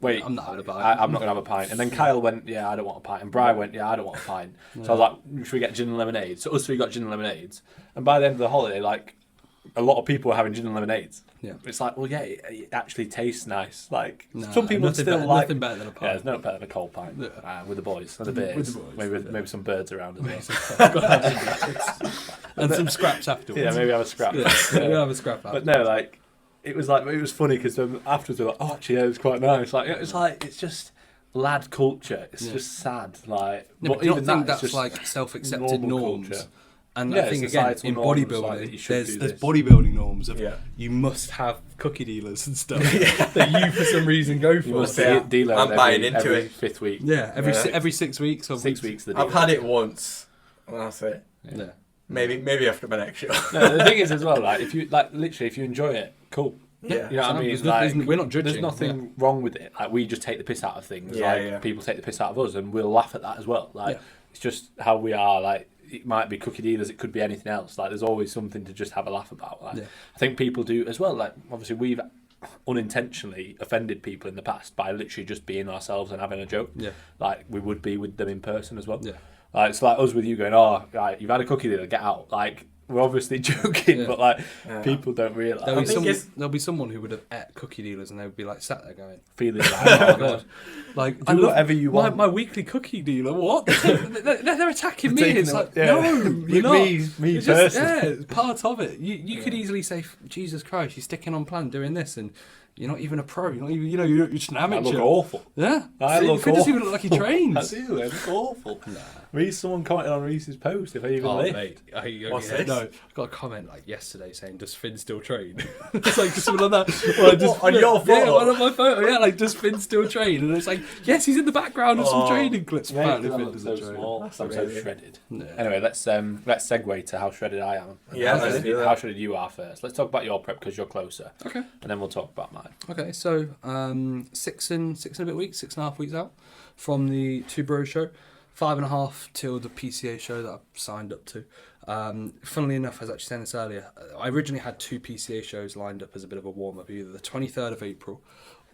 wait, I'm not having a pint. I'm not going to have a pint. And then Kyle went, yeah, I don't want a pint. And Bri went, yeah, I don't want a pint. So I was like, should we get gin and lemonade? So us three got gin and lemonades. And by the end of the holiday, like, a lot of people were having gin and lemonades. Yeah. It's like, well, yeah, it actually tastes nice. Like, Nah, some people nothing still better, like... nothing better than a pint. Yeah, there's no better than a cold pint with the boys and the beers. With the boys, Maybe some birds around as well. And some scraps afterwards. Yeah, maybe have a scrap. Yeah, we'll have a scrap But no, like, it was funny because afterwards we were like, oh, actually, yeah, it was quite nice. Like, it's just lad culture. It's just sad. Like, No, but do you even not think that, it's that's just like self-accepted normal norms? culture. And Yeah, I think it's again societal in norms, like, bodybuilding, that you should there's do there's this. bodybuilding norms of Yeah. you must have cookie dealers and stuff that you for some reason go for. You must Yeah. deal I'm buying into every it. 5th week. Yeah, every Yeah. every 6 weeks or 6 weeks. I've had it once. And that's it. Yeah. Maybe after my next show. No, the thing is as well, like, if you literally, if you enjoy it, cool. Yeah. You know what I mean? There's Like, we're not judging. There's nothing wrong with it. Like, we just take the piss out of things. Yeah, like yeah. people take the piss out of us, and we'll laugh at that as well. Like, Yeah. it's just how we are. Like, it might be cookie dealers, it could be anything else. Like, there's always something to just have a laugh about. Like, Yeah. I think people do as well. Like, obviously, we've unintentionally offended people in the past by literally just being ourselves and having a joke. Yeah. Like, we would be with them in person as well. Yeah. Like, it's like us with you going, oh, right, you've had a cookie dealer, get out. Like, we're obviously joking, Yeah. but like, Yeah. people don't realise. There'll be someone who would have ate cookie dealers and they would be like sat there going, Feeling like, oh god, like do I love whatever you want. My weekly cookie dealer, what? They're attacking me. Taking It's them- like yeah. no, you're not. Me It's just, personally. yeah, it's part of it. You could easily say, Jesus Christ, you're sticking on plan doing this, and you're not even a pro. You're not even, you're just an I amateur. look awful. Yeah, I See, look Finn doesn't awful. even look like he trains. I do. I look awful. Reece, someone commented on Reece's post. If I even Oh, live. mate. What's this? No, I got a comment like yesterday saying, "Does Finn still train?" It's like something like that. Or I just, What, on your Yeah, photo? on my photo. Yeah, like, does Finn still train? And it's like, yes, he's in the background of some Oh, training clips. Mate, Apparently, 'cause I Finn look doesn't so train. small. That's I'm so amazing. shredded. Yeah. Anyway, let's segue to how shredded I am. Yeah, how let's do that. how shredded you are first. Let's talk about your prep because you're closer, Okay. and then we'll talk about mine. Okay, so 6 and a bit weeks, 6.5 weeks out from the Two Bros show, 5.5 till the PCA show that I've signed up to. Funnily enough, I was actually saying this earlier, I originally had 2 PCA shows lined up as a bit of a warm up, either the 23rd of April,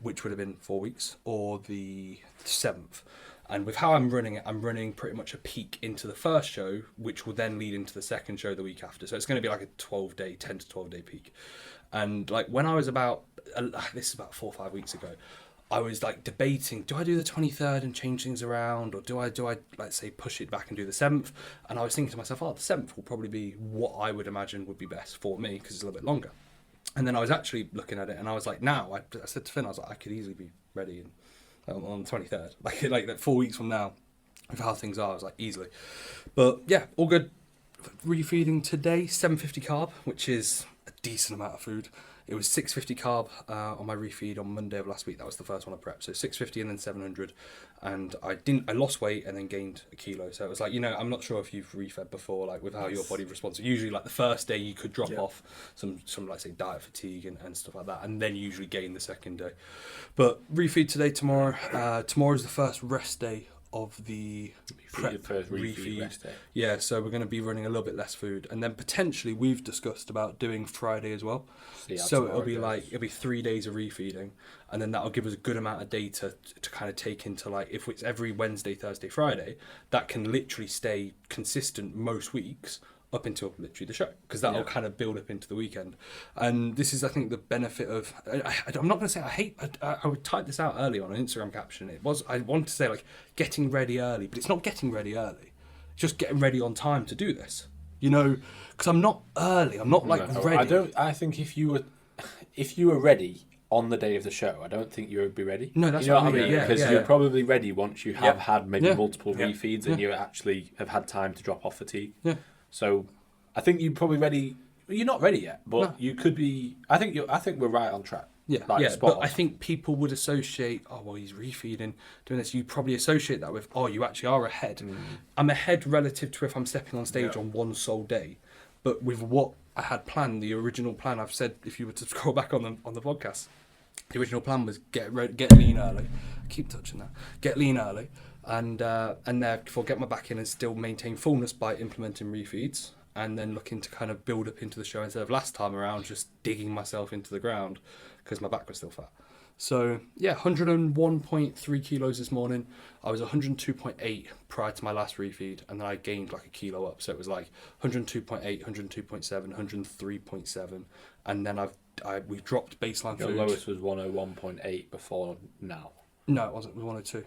which would have been 4 weeks, or the 7th. And with how I'm running it, I'm running pretty much a peak into the first show, which will then lead into the second show the week after. So it's going to be like a 10 to 12 day peak. And like when I was this is about 4 or 5 weeks ago, I was like debating, do I do the 23rd and change things around, or do I let's say push it back and do the 7th? And I was thinking to myself, the 7th will probably be what I would imagine would be best for me because it's a little bit longer. And then I was actually looking at it and I was like, now, I said to Finn, I was like, I could easily be ready on the 23rd, like 4 weeks from now, with how things are. I was like, easily. But yeah, all good. Refeeding today, 750 carb, which is a decent amount of food. It was 650 carb on my refeed on Monday of last week. That was the first one I prepped. So 650 and then 700. And I lost weight and then gained a kilo. So it was like, I'm not sure if you've refed before, like with how your body responds. Usually like the first day you could drop off some like say diet fatigue and stuff like that. And then you usually gain the second day. But refeed today, tomorrow. Tomorrow is the first rest day of the prep First refeed refeed. rest day. Yeah, so we're going to be running a little bit less food, and then potentially we've discussed about doing Friday as well. See how So tomorrow goes. it'll be 3 days of refeeding, and then that'll give us a good amount of data to kind of take into like if it's every Wednesday, Thursday, Friday, that can literally stay consistent most weeks up until literally the show, because that'll kind of build up into the weekend. And this is, I think, the benefit of I'm not going to say I would type this out early on an Instagram caption. I wanted to say like getting ready early, but it's not getting ready early, it's just getting ready on time to do this, because I'm not early, I'm not like No, ready. I think if you were ready on the day of the show, I don't think you would be ready. No, that's you know what what I mean, yeah, because yeah, you're yeah. probably ready once you have had maybe Yeah. multiple Yeah. refeeds and you actually have had time to drop off fatigue. Yeah. So I think you're probably ready. You're not ready yet, but No. you could be. I think we're right on track. Yeah, Like, yeah, spot but on. I think people would associate, he's refeeding, doing this. You probably associate that with, you actually are ahead. I'm ahead relative to if I'm stepping on stage on one sole day, but with what I had planned, the original plan, I've said, if you were to scroll back on the podcast, the original plan was get lean early. I keep touching that. Get lean early, and therefore get my back in and still maintain fullness by implementing refeeds, and then looking to kind of build up into the show instead of last time around just digging myself into the ground because my back was still fat. So yeah, 101.3 kilos this morning. I was 102.8 prior to my last refeed, and then I gained like a kilo up. So it was like 102.8, 102.7, 103.7, and then we've dropped baseline Your food. lowest was 101.8 before now. No, it wasn't. It was 102.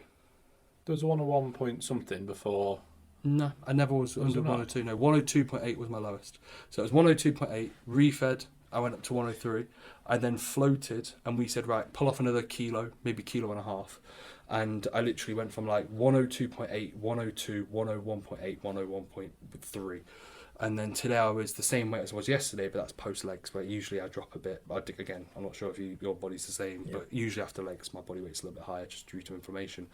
There was a 101 point something before. No, I never was under it not? 102. No, 102.8 was my lowest. So it was 102.8, refed, I went up to 103. I then floated, and we said, right, pull off another kilo, maybe kilo and a half. And I literally went from like 102.8, 102, 101.8, 101.3. And then today I was the same weight as I was yesterday, but that's post legs, where usually I drop a bit. Again, I'm not sure if your body's the same, but usually after legs, my body weight's a little bit higher just due to inflammation.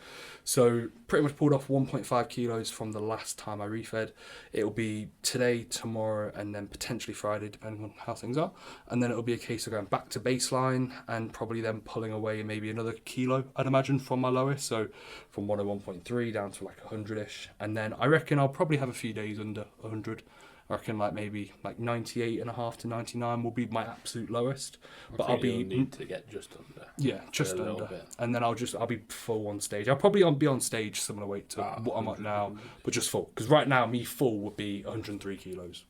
So pretty much pulled off 1.5 kilos from the last time I refed. It'll be today, tomorrow, and then potentially Friday, depending on how things are. And then it'll be a case of going back to baseline and probably then pulling away maybe another kilo, I'd imagine, from my lowest. So from 101.3 down to like 100-ish. And then I reckon I'll probably have a few days under 100. I reckon like maybe like 98.5 to 99 will be my absolute lowest, but I'll be need to get just under. Yeah, just a under, little bit. and then I'll be full on stage. I'll probably be on stage similar weight to what I'm at now, but just full. Because right now, me full would be 103 kilos,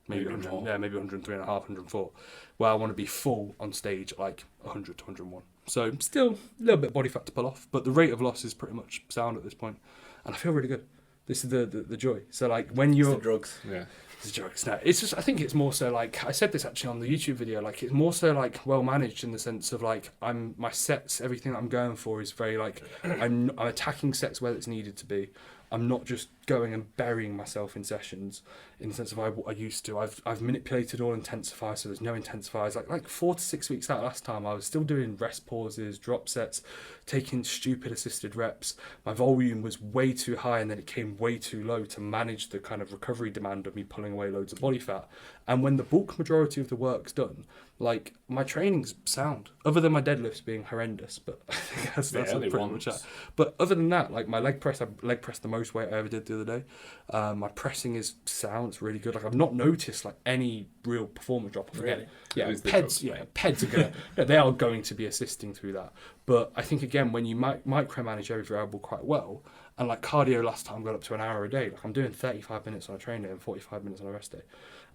maybe 100, more. yeah, maybe 103 and a half, 104. Well, I want to be full on stage at like 100 to 101. So still a little bit of body fat to pull off, but the rate of loss is pretty much sound at this point, and I feel really good. This is the joy. So like when you're It's the drugs. Yeah. It's jokes. No, it's just, I think it's more so like, I said this actually on the YouTube video, like it's more so like well managed in the sense of like my sets, everything that I'm going for is very like, I'm attacking sets where it's needed to be. I'm not just going and burying myself in sessions in the sense of what I used to. I've manipulated all intensifiers, so there's no intensifiers. Like 4 to 6 weeks out last time, I was still doing rest pauses, drop sets, taking stupid assisted reps. My volume was way too high, and then it came way too low to manage the kind of recovery demand of me pulling away loads of body fat. And when the bulk majority of the work's done, like my training's sound, other than my deadlifts being horrendous, but I think that's pretty much that. But other than that, like my leg press, I leg pressed the most weight I ever did the other day. My pressing is sound, it's really good. Like I've not noticed like any real performance drop off again. Yeah, PEDs are gonna they are going to be assisting through that. But I think again, when you micromanage every variable quite well, and like cardio last time got up to an hour a day. Like I'm doing 35 minutes on a train day and 45 minutes on a rest day.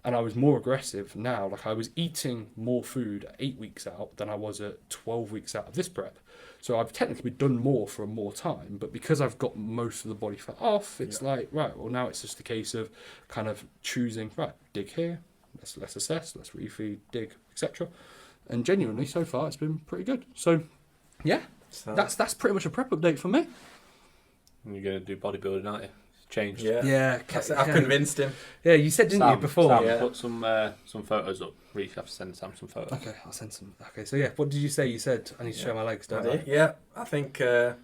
And I was more aggressive now. Like I was eating more food at 8 weeks out than I was at 12 weeks out of this prep. So I've technically done more for more time, but because I've got most of the body fat off, it's like, right, well now it's just a case of kind of choosing, right, dig here, let's assess, let's refeed, dig, etc. And genuinely, so far, it's been pretty good. So, yeah, that's pretty much a prep update for me. And you're going to do bodybuilding, aren't you? It's changed. Yeah. I've convinced him. Yeah, you said, didn't you, before? Sam, put some photos up. Reece, you have to send Sam some photos. Okay, I'll send some. Okay, so yeah, what did you say? You said I need to show my legs, don't I? Yeah, I think your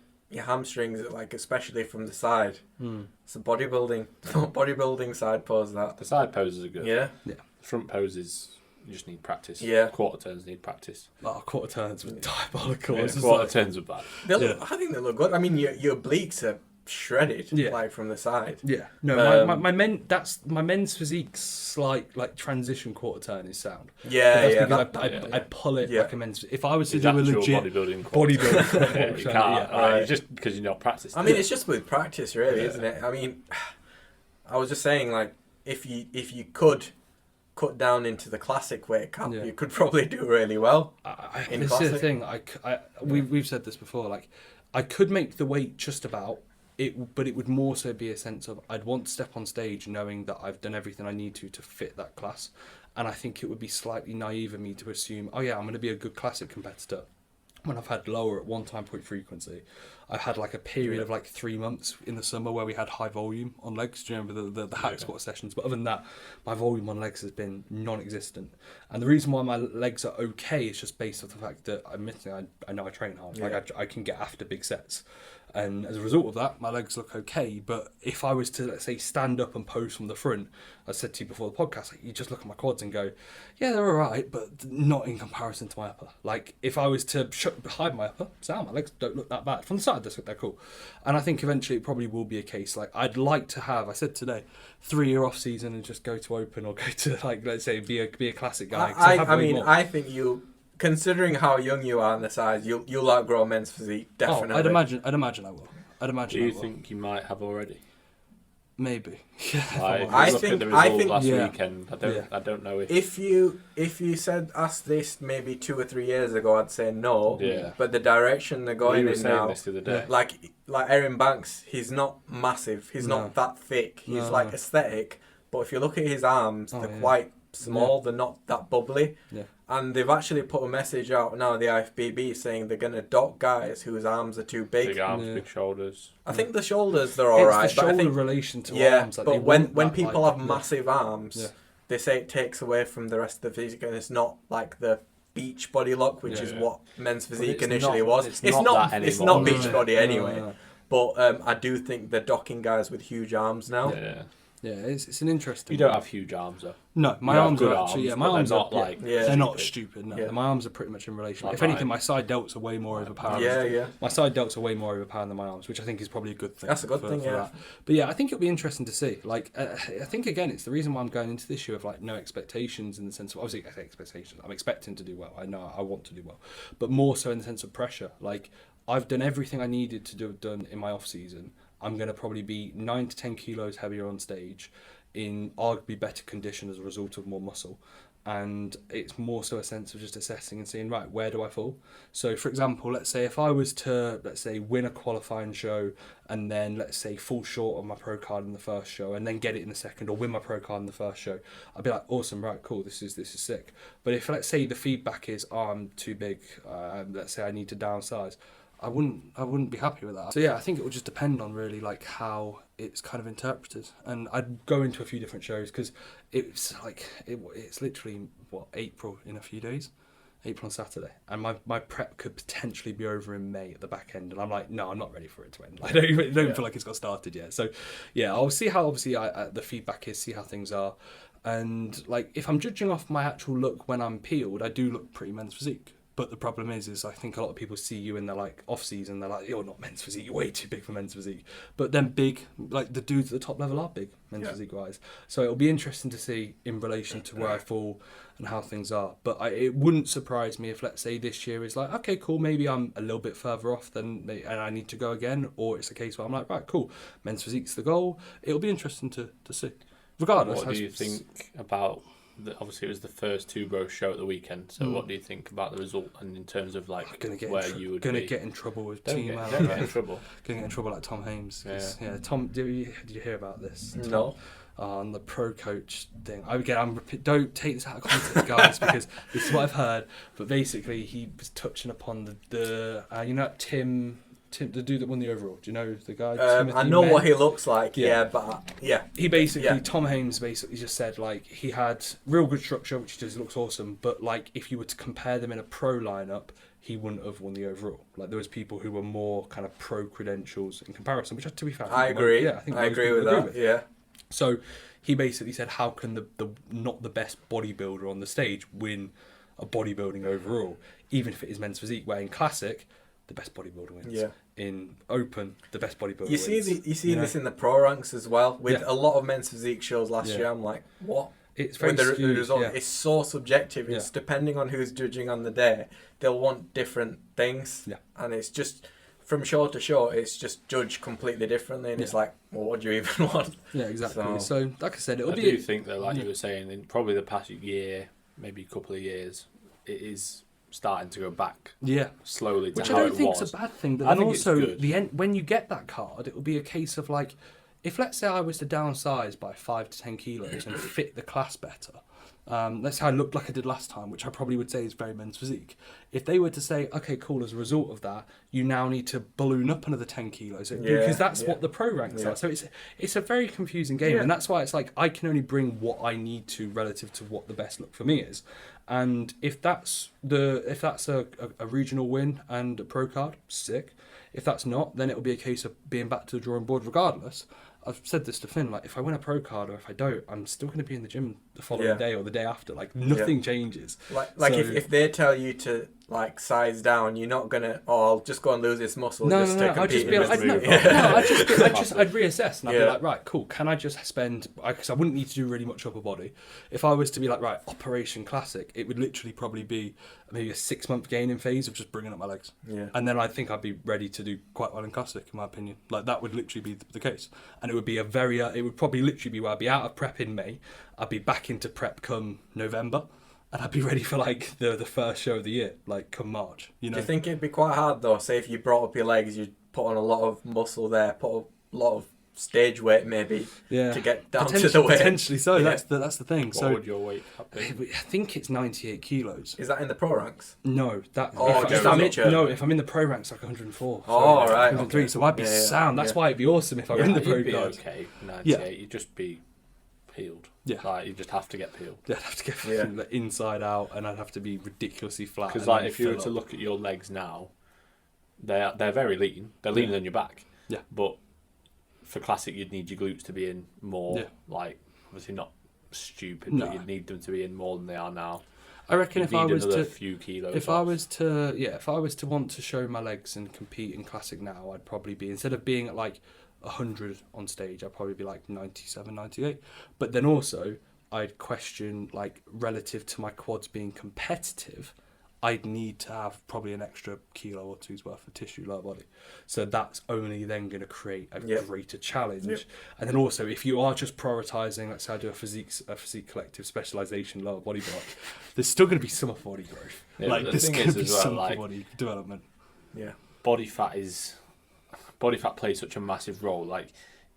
hamstrings, like especially from the side, it's a bodybuilding side pose. That the side poses are good. Yeah. The front poses, you just need practice. Yeah. Quarter turns need practice. Oh, quarter turns were diabolical. Yeah, quarter turns are bad. I think they look good. I mean, your obliques are shredded, like from the side. Yeah. No, my men's physique's like transition quarter turn is sound. Yeah, I pull it like a men's. If I was to do a legit bodybuilding, you can't. Just because you're not practicing. I mean, it's just with practice, really, isn't it? I mean, I was just saying, like, if you could cut down into the classic weight cap, you could probably do really well. This is the thing. We've said this before. Like, I could make the weight just about. But it would more so be a sense of I'd want to step on stage knowing that I've done everything I need to fit that class. And I think it would be slightly naive of me to assume, oh yeah, I'm going to be a good classic competitor when I've had lower at one time point frequency. I've had like a period of like 3 months in the summer where we had high volume on legs. Do you remember the hack squat sessions? But other than that, my volume on legs has been non-existent. And the reason why my legs are okay is just based off the fact that I know I train hard. Like I can get after big sets. And as a result of that, my legs look okay. But if I was to, let's say, stand up and pose from the front, I said to you before the podcast, like, you just look at my quads and go, yeah, they're all right, but not in comparison to my upper. Like, if I was to hide my upper, my legs don't look that bad. From the side, they're cool. And I think eventually it probably will be a case. Like, I'd like to have, I said today, 3-year off season and just go to open or go to, like, let's say, be a classic guy. I think you considering how young you are and the size, you'll outgrow men's physique, definitely. Oh, I'd imagine I will. I'd imagine. Do you I will. think you might have already? Maybe. Like, I look think- at the result I think- last Yeah. weekend. Yeah. I don't know if. If you asked this maybe 2 or 3 years ago, I'd say no. Yeah. But the direction they're We going were in saying now, this the other day. like Aaron Banks, he's not massive. He's No. not that thick. He's No, like no. aesthetic. But if you look at his arms, Oh, they're yeah. quite small. They're not that bubbly. Yeah. And they've actually put a message out now, the IFBB, saying they're going to dock guys whose arms are too big. Big arms, Yeah. big shoulders. I think the shoulders, they're alright. It's the But I shoulder think, relation to yeah, arms. Like, but they when want that, people like, have massive arms, Yeah. they say it takes away from the rest of the physique, and it's not like the beach body look, which Yeah. is what men's physique it's initially not- was. it's It's not not. that It's anymore. not beach body anyway. No. But I do think they're docking guys with huge arms now. Yeah. Yeah, it's an interesting. You don't one. have huge arms though. No, my You have arms good are actually. Yeah, my but they're arms not are like. Yeah. They're not stupid. stupid. No, Yeah. my arms are pretty much in relation. Like If anything, mine. my side delts are way more overpowering. Yeah. My side delts are way more overpowering than my arms, which I think is probably a good thing. That's a good thing, yeah. that. But yeah, I think it'll be interesting to see. Like, I think again, it's the reason why I'm going into this year of like no expectations in the sense of obviously I say expectations. I'm expecting to do well. I know I want to do well, but more so in the sense of pressure. Like I've done everything I needed to have done in my off season. I'm going to probably be 9 to 10 kilos heavier on stage, in arguably better condition as a result of more muscle. And it's more so a sense of just assessing and seeing, right, where do I fall? So for example, let's say if I was to, let's say, win a qualifying show and then let's say fall short on my pro card in the first show and then get it in the second, or win my pro card in the first show, I'd be like, awesome, right, cool, this is sick. But if let's say the feedback is, oh, I'm too big, let's say I need to downsize, I wouldn't be happy with that. So yeah, I think it would just depend on really like how it's kind of interpreted. And I'd go into a few different shows because it's like it's literally April in a few days, April on Saturday, and my prep could potentially be over in May at the back end, and I'm like, no, I'm not ready for it to end. Like, I don't even feel like it's got started yet. So yeah, I'll see how obviously the feedback is, see how things are, and like if I'm judging off my actual look when I'm peeled, I do look pretty men's physique. But the problem is I think a lot of people see you in their like off season, they're like, you're not men's physique, you're way too big for men's physique. But then big, like the dudes at the top level are big men's physique wise. So it'll be interesting to see in relation to where I fall and how things are. But it wouldn't surprise me if let's say this year is like, okay, cool, maybe I'm a little bit further off and I need to go again, or it's a case where I'm like, right, cool, men's physique's the goal. It'll be interesting to see. Regardless, What do you think about? Obviously, it was the first two bro show at the weekend. So, what do you think about the result and in terms of like where you would gonna be? get in trouble with Don't team? get in trouble. Gonna get in trouble like Tom Hames. Yeah. Tom, did you hear about this? No. On the pro coach thing. Don't take this out of context, guys, because this is what I've heard. But basically, he was touching upon the you know Tim, the dude that won the overall. Do you know the guy? I know what he looks like. Yeah. He basically, Yeah. Tom Hames basically just said like he had real good structure, which just looks awesome. But like if you were to compare them in a pro lineup, he wouldn't have won the overall. Like there was people who were more kind of pro credentials in comparison, which to be fair, I agree. I think I most agree people with that. Yeah. So he basically said, how can the not the best bodybuilder on the stage win a bodybuilding overall, even if it is men's physique, where in classic, the best bodybuilder wins. Yeah. In open, the best bodybuilder You see, wins. you see this in the pro ranks as well. With Yeah. a lot of men's physique shows last Yeah. year, I'm like, what? It's very When the skewed, result, yeah. it's so subjective. It's Yeah. depending on who's judging on the day. They'll want different things, Yeah. and it's just from show to show. It's just judged completely differently, and it's like, well, what do you even want? Yeah, exactly. So- So, like I said, it'll I be. do think that, like you were saying, in probably the past year, maybe a couple of years, it is starting to go back Yeah. slowly to Which I how don't it think was. is a bad thing, but I then think it's also good. the end when you get that card, it will be a case of like, if let's say I was to downsize by 5 to 10 kilos and fit the class better, let's say I looked like I did last time, which I probably would say is very men's physique. If they were to say, okay, cool, as a result of that, you now need to balloon up another 10 kilos because that's what the pro ranks are. So it's a very confusing game, and that's why it's like I can only bring what I need to relative to what the best look for me is. And if that's a regional win and a pro card, sick. If that's not, then it'll be a case of being back to the drawing board regardless. I've said this to Finn, like if I win a pro card or if I don't, I'm still going to be in the gym the following day or the day after. Like nothing changes. Like So- if they tell you to like size down, you're not gonna. Oh, I'll just go and lose this muscle No, just no, to no. I'd compete just be in like, this I'd reassess and I'd be Yeah. like, right, cool. Can I just spend? Because I wouldn't need to do really much upper body. If I was to be like, right, Operation Classic, it would literally probably be maybe a 6-month gaining phase of just bringing up my legs. Yeah. And then I think I'd be ready to do quite well in Classic, in my opinion. Like that would literally be the case, and it would be it would probably literally be where I'd be out of prep in May, I'd be back into prep come November, and I'd be ready for like the first show of the year, like come March. You know. Do you think it'd be quite hard though? Say if you brought up your legs, you'd put on a lot of muscle there, put a lot of stage weight maybe to get down to the weight. Potentially so. Yeah. That's the thing. What So would your weight have been? I think it's 98 kilos. Is that in the pro ranks? No, that Oh, if just I'm amateur. if I'm in the pro ranks, like 104. Oh, right, 103. okay. So I'd be Yeah, yeah, sound. That's yeah. why it'd be awesome if I were in the pro You'd be card. okay. 98. Yeah. You'd just be peeled. Yeah. Like you just have to get peeled. I'd have to get Yeah. fucking the inside out, and I'd have to be ridiculously flat. Because and like then if you were fill to up. look at your legs now, they're very lean. They're leaner than your back. Yeah. But for classic, you'd need your glutes to be in more. Yeah. Like obviously not stupid, No. but you'd need them to be in more than they are now. I reckon You'd if I need was another to few kilos. if I was to want to show my legs and compete in classic now, I'd probably be, instead of being at like 100 on stage, I'd probably be like 97, 98. But then also I'd question, like, relative to my quads being competitive, I'd need to have probably an extra kilo or two's worth of tissue lower body. So that's only then going to create a greater challenge. Yep. And then also, if you are just prioritising, let's say I do a physique collective specialisation lower body block, there's still going to be some upper body growth. Yeah, like the there's thing going is to be as well, some like- upper body development. Yeah. body fat plays such a massive role. Like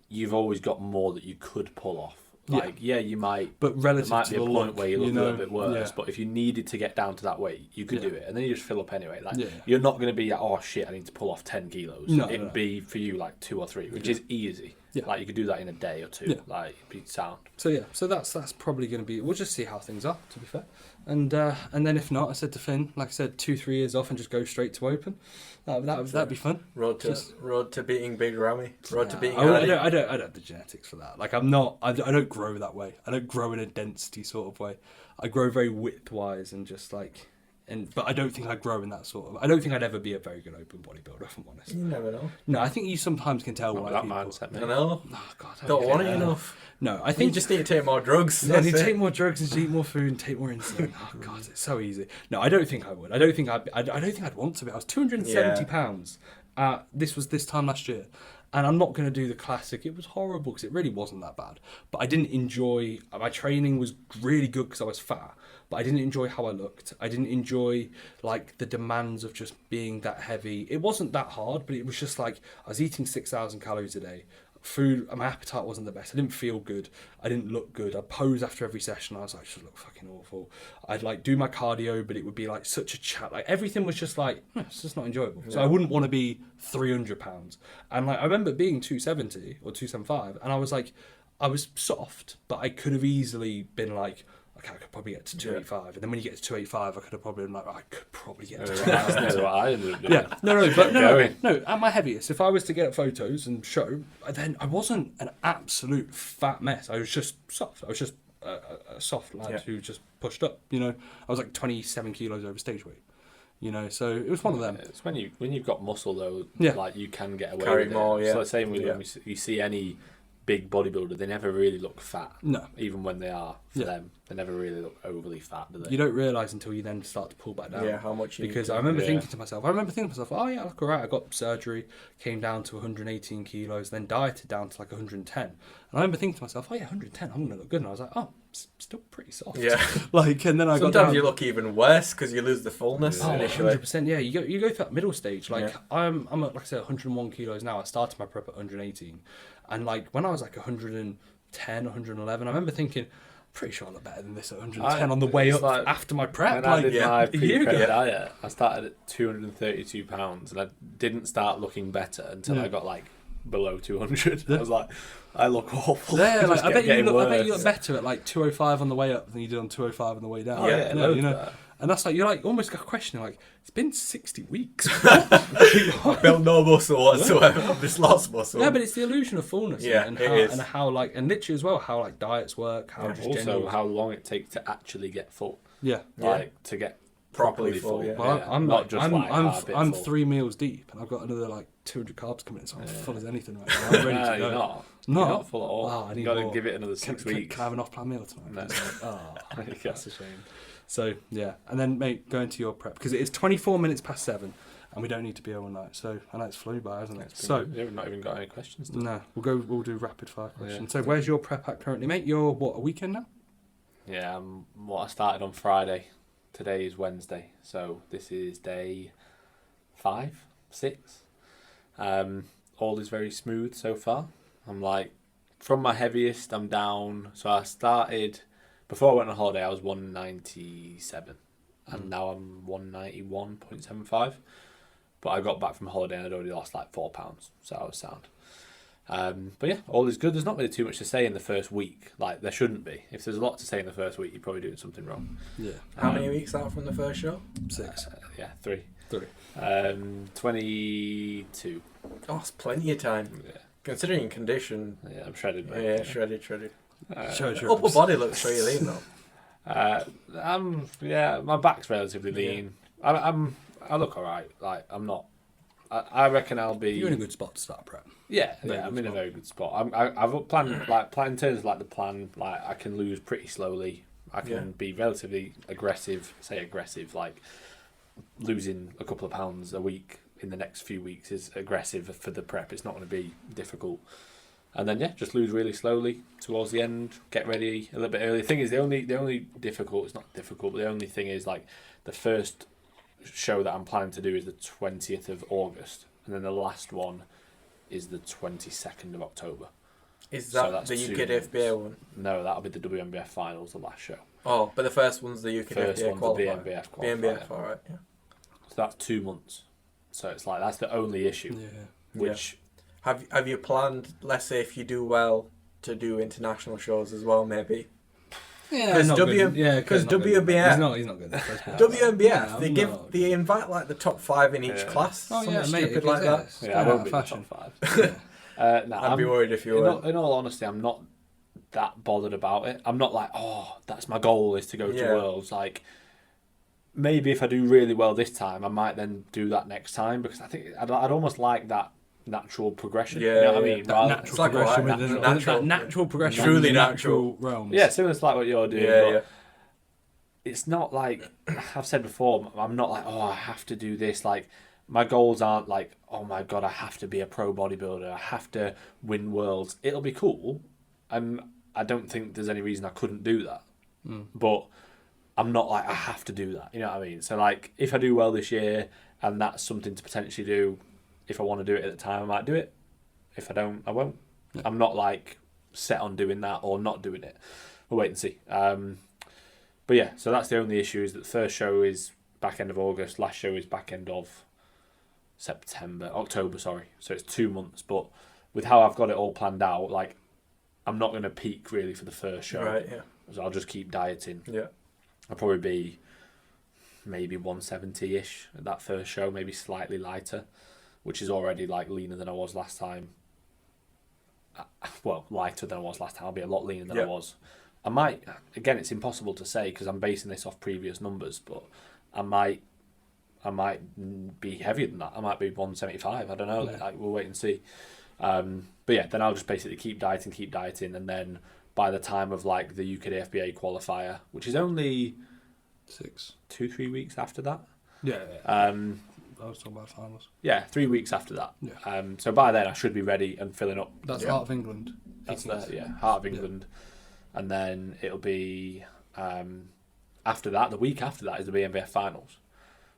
you've always got more that you could pull off. Like you might, but there relative might to be a the point look, where you look a little bit worse. yeah. But if you needed to get down to that weight, you could Yeah. do it, and then you just fill up anyway. Like Yeah. you're not going to be like, oh shit, I need to pull off 10 kilos. No, It'd no. be for you like 2 or 3, which is easy. Yeah. Like you could do that in a day or two. Yeah. Like it'd be sound. So that's probably going to be. We'll just see how things are, to be fair, and then if not, I said to Finn, like I said, 2-3 years off and just go straight to open. That'd be fun. Road to beating Big Ramy. Road to beating. I Hardy. don't have the genetics for that. Like I don't grow that way. I don't grow in a density sort of way. I grow very width-wise and just like. But I don't think I grow in that sort of. I don't think I'd ever be a very good open bodybuilder, if I'm honest. You never know. No, I think you sometimes can tell Not why with that people. mindset, I mate. know. Oh God, I Don't want it care. enough. No, I You think just need to take more drugs. Yeah, That's you it. take more drugs and eat more food and take more insulin. Oh God, it's so easy. No, I don't think I would. I don't think I'd want to be. I was 270 pounds. This was this time last year, and I'm not going to do the classic. It was horrible because it really wasn't that bad. But I didn't enjoy. My training was really good because I was fat, but I didn't enjoy how I looked. I didn't enjoy like the demands of just being that heavy. It wasn't that hard, but it was just like I was eating 6,000 calories a day. Food, my appetite wasn't the best. I didn't feel good. I didn't look good. I'd pose after every session. I was like, I just look fucking awful. I'd like do my cardio, but it would be like such a chat. Like everything was just like, it's just not enjoyable. So I wouldn't want to be 300 pounds. And like I remember being 270 or 275, and I was like, I was soft, but I could have easily been like, okay, I could probably get to 285. And then when you get to 285, I could have probably been like, I could probably get to 285. That's what I ended up doing. Yeah, but Going. no. At my heaviest, if I was to get photos and show, then I wasn't an absolute fat mess. I was just soft. I was just a soft lad who just pushed up. You know, I was like 27 kilos over stage weight. You know, so it was one of them. It's when you've got muscle though. Yeah. Like you can get away Carry with more, it. yeah. So the same with Yeah. when you see any big bodybuilder, they never really look fat. No. Even when they are for them, they never really look overly fat, do they? You don't realise until you then start to pull back down. Yeah, how much you Because need I to- remember Yeah. thinking to myself, oh yeah, I look alright. I got surgery, came down to 118 kilos, then dieted down to like 110. And I remember thinking to myself, oh yeah, 110, I'm gonna look good. And I was like, oh, still pretty soft. Yeah. Like, and then I got Sometimes down. you look even worse because you lose the fullness Oh, initially. 100%, yeah. You go through that middle stage. Like, Yeah. I'm at, like I said, 101 kilos now. I started my prep at 118. And, like, when I was, like, 110, 111, I remember thinking, pretty sure I look better than this at 110 on the way it's up like after my prep. When I Like, did yeah, my a year pre-prep ago. diet, I started at 232 pounds, and I didn't start looking better until Yeah. I got like below 200. I was like, I look awful. Yeah, like, Just I bet you getting look worse. better at, like, 205 on the way up than you did on 205 on the way down. Oh, yeah, you loads know. better. And that's like, you're like almost got a question like, it's been 60 weeks. I built no muscle whatsoever. I've just lost muscle. Yeah, but it's the illusion of fullness. Yeah, and it how, is. and how like, and literally as well, how like diets work, how just Also, general. how long it takes to actually get full. Yeah. Like, to get Properly properly full, full. yeah. Well, I'm not like, just I'm, like I'm, a bit I'm full. 3 meals deep, and I've got another like 200 carbs coming in, so I'm full as anything right now. I'm ready to go. You're not. No. You're not full at all. Oh, I need you got to more. give it another 6 weeks. Can I have an off-plan meal tonight? No. Oh, Yeah. that's a shame. So yeah, and then mate, go into your prep because it is 24 minutes past 7, and we don't need to be here all night. So I know it's flew by, hasn't it? So You've not even got any questions. no, we'll do rapid fire questions. Yeah. So where's your prep at currently, mate? You're what, a weekend now? Yeah, I started on Friday. Today is Wednesday, so this is day 5, 6. All is very smooth so far. I'm like, from my heaviest, I'm down. So I started, before I went on holiday, I was 197, and now I'm 191.75. But I got back from holiday and I'd already lost like 4 pounds, so I was sound. But yeah, all is good. There's not really too much to say in the first week. Like, there shouldn't be. If there's a lot to say in the first week, you're probably doing something wrong. Yeah. How many weeks out from the first show? 6. Yeah, 3. 3. 22. Oh, it's plenty of time. Yeah, Considering condition. yeah, I'm shredded, mate. Yeah, shredded. Shows your Upper body looks pretty lean though. My back's relatively lean. I look alright. Like, I'm not. I reckon I'll be. You're in a good spot to start prep. Yeah, Very I'm good in a spot. very good spot. I've planned in terms of like the plan. Like, I can lose pretty slowly. I can be relatively aggressive. Like, losing a couple of pounds a week in the next few weeks is aggressive for the prep. It's not going to be difficult. And then just lose really slowly towards the end. Get ready a little bit early. The thing is, the only difficult. It's not difficult, but the only thing is like the first show that I'm planning to do is the 20th of August, and then the last one is the 22nd of October. Is So that that's the 2 UK FBA one? No, that'll be the WNBF finals, the last show. Oh, but the first one's the UK First FBA one's the qualifier. BNBF qualifier. BNBF, alright, yeah. So that's 2 months. So it's like that's the only issue. Yeah. Which Have you planned, let's say if you do well, to do international shows as well, maybe? Yeah, Because not good. Yeah, because not good. WNBF, He's not good. WNBF, No, they invite like the top 5 in each Yeah. class. Oh Something yeah, mate. stupid like that. yeah, I won't be in the fashion. top 5. I'd be worried if you were. In all honesty, I'm not that bothered about it. I'm not like, oh, that's my goal is to go to Yeah. Worlds. Like, maybe if I do really well this time, I might then do that next time, because I think I'd almost like that natural progression. Yeah, you know what I yeah. mean? That Rather- natural It's like progression what I- within natural- that natural progression, Truly within the natural. realms. Yeah, similar to like what you're doing. Yeah, but yeah. It's not like I've said before. I'm not like, oh, I have to do this. Like, my goals aren't like, oh my god, I have to be a pro bodybuilder. I have to win worlds. It'll be cool, and I don't think there's any reason I couldn't do that. But I'm not like I have to do that. You know what I mean? So like, if I do well this year, and that's something to potentially do, if I want to do it at the time, I might do it. If I don't, I won't. Yeah. I'm not like set on doing that or not doing it. We'll wait and see. But yeah, so that's the only issue, is that the first show is back end of August, last show is back end of October, sorry. So it's 2 months, but with how I've got it all planned out, like, I'm not going to peak really for the first show. Right, yeah. So I'll just keep dieting. Yeah. I'll probably be maybe 170-ish at that first show, maybe slightly lighter, which is already like leaner than I was last time. Well, lighter than I was last time. I'll be a lot leaner than I was. I might, again, it's impossible to say because I'm basing this off previous numbers, but I might be heavier than that. I might be 175. I don't know. Yeah. Like, we'll wait and see. But yeah, then I'll just basically keep dieting, and then by the time of like the UK FBA qualifier, which is only 2-3 weeks after that. Yeah. I was talking about finals. Yeah, 3 weeks after that. Yeah. So by then I should be ready and filling up. That's Yeah. Heart of England. That's Heart of England. And then it'll be after that, the week after that is the BNBF finals.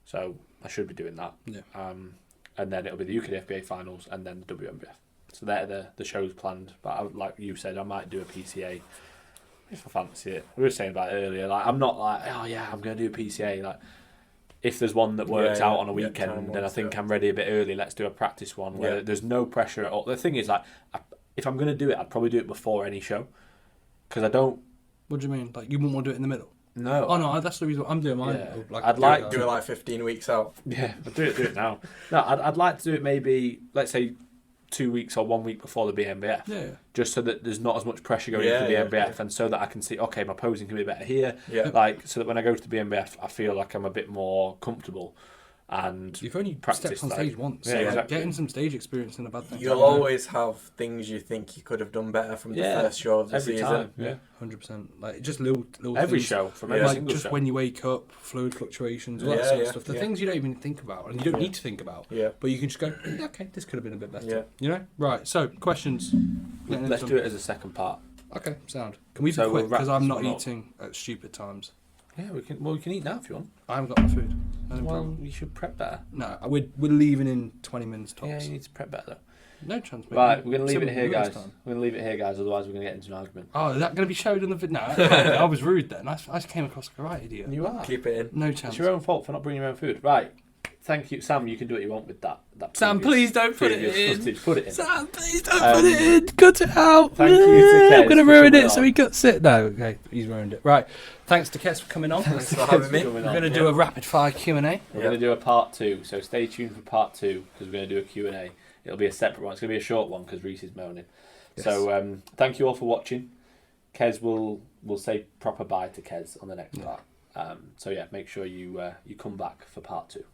So I should be doing that. Yeah. And then it'll be the UK FBA finals and then the WNBF. So they're the shows planned. But like you said, I might do a PCA if I fancy it. We were saying about it earlier. Like, I'm not like, oh yeah, I'm going to do a PCA. Like, if there's one that works out on a weekend, then I think I'm ready a bit early. Let's do a practice one where there's no pressure at all. The thing is, like, if I'm going to do it, I'd probably do it before any show. Because I don't... What do you mean? Like, you wouldn't want to do it in the middle? No. Oh no, that's the reason I'm doing mine. Yeah. Like, I'd like Do it like 15 weeks out. Yeah, but do it now. No, I'd like to do it maybe, let's say, 2 weeks or 1 week before the BMBF. Yeah. Just so that there's not as much pressure going into the BMBF, and so that I can see, okay, my posing can be better here. Yeah. Like, so that when I go to the BMBF, I feel like I'm a bit more comfortable. And You've only practice stepped on stage once. Yeah, So exactly. getting some stage experience in a bad thing. You'll always have things you think you could have done better from the first show of the every season. time. Yeah. 100%. Like just little Every things. show from every Like single just show. when you wake up, fluid fluctuations, all that Yeah, sort of yeah, stuff. The yeah. things you don't even think about and you don't need to think about. Yeah. But you can just go, "Yeah, okay, this could have been a bit better. Yeah. You know? Right, so questions. Let's do it as a second part. Okay, sound. Can we be So we'll quick? wrap Because I'm this not one up. eating at stupid times. Yeah, we can eat now if you want. I haven't got my food. No Well, problem. you should prep better. No, we're leaving in 20 minutes tops. Yeah, you need to prep better though. No chance. mate. Right, we're going to leave it Some here, noodles guys. time. We're going to leave it here, guys. Otherwise, we're going to get into an argument. Oh, is that going to be showed in the video? No, I was rude then. I just came across like a right idiot. You are. Keep it in. No chance. It's your own fault for not bringing your own food. Right. Thank you, Sam. You can do what you want with that. Sam, please don't put it in. Footage. Put it in. Sam, please don't put it in. Cut it out. Thank you to Kes I'm going to for ruin coming it, so on. he cuts it. No, okay, he's ruined it. Right. Thanks to Kes for coming on. Thanks for having me. Coming We're on. going to do a rapid fire Q&A. We're going to do a part 2, so stay tuned for part 2 because we're going to do a Q&A. It'll be a separate one. It's going to be a short one because Reece is moaning. Yes. So thank you all for watching. Kes will say proper bye to Kes on the next part. So yeah, make sure you come back for part 2.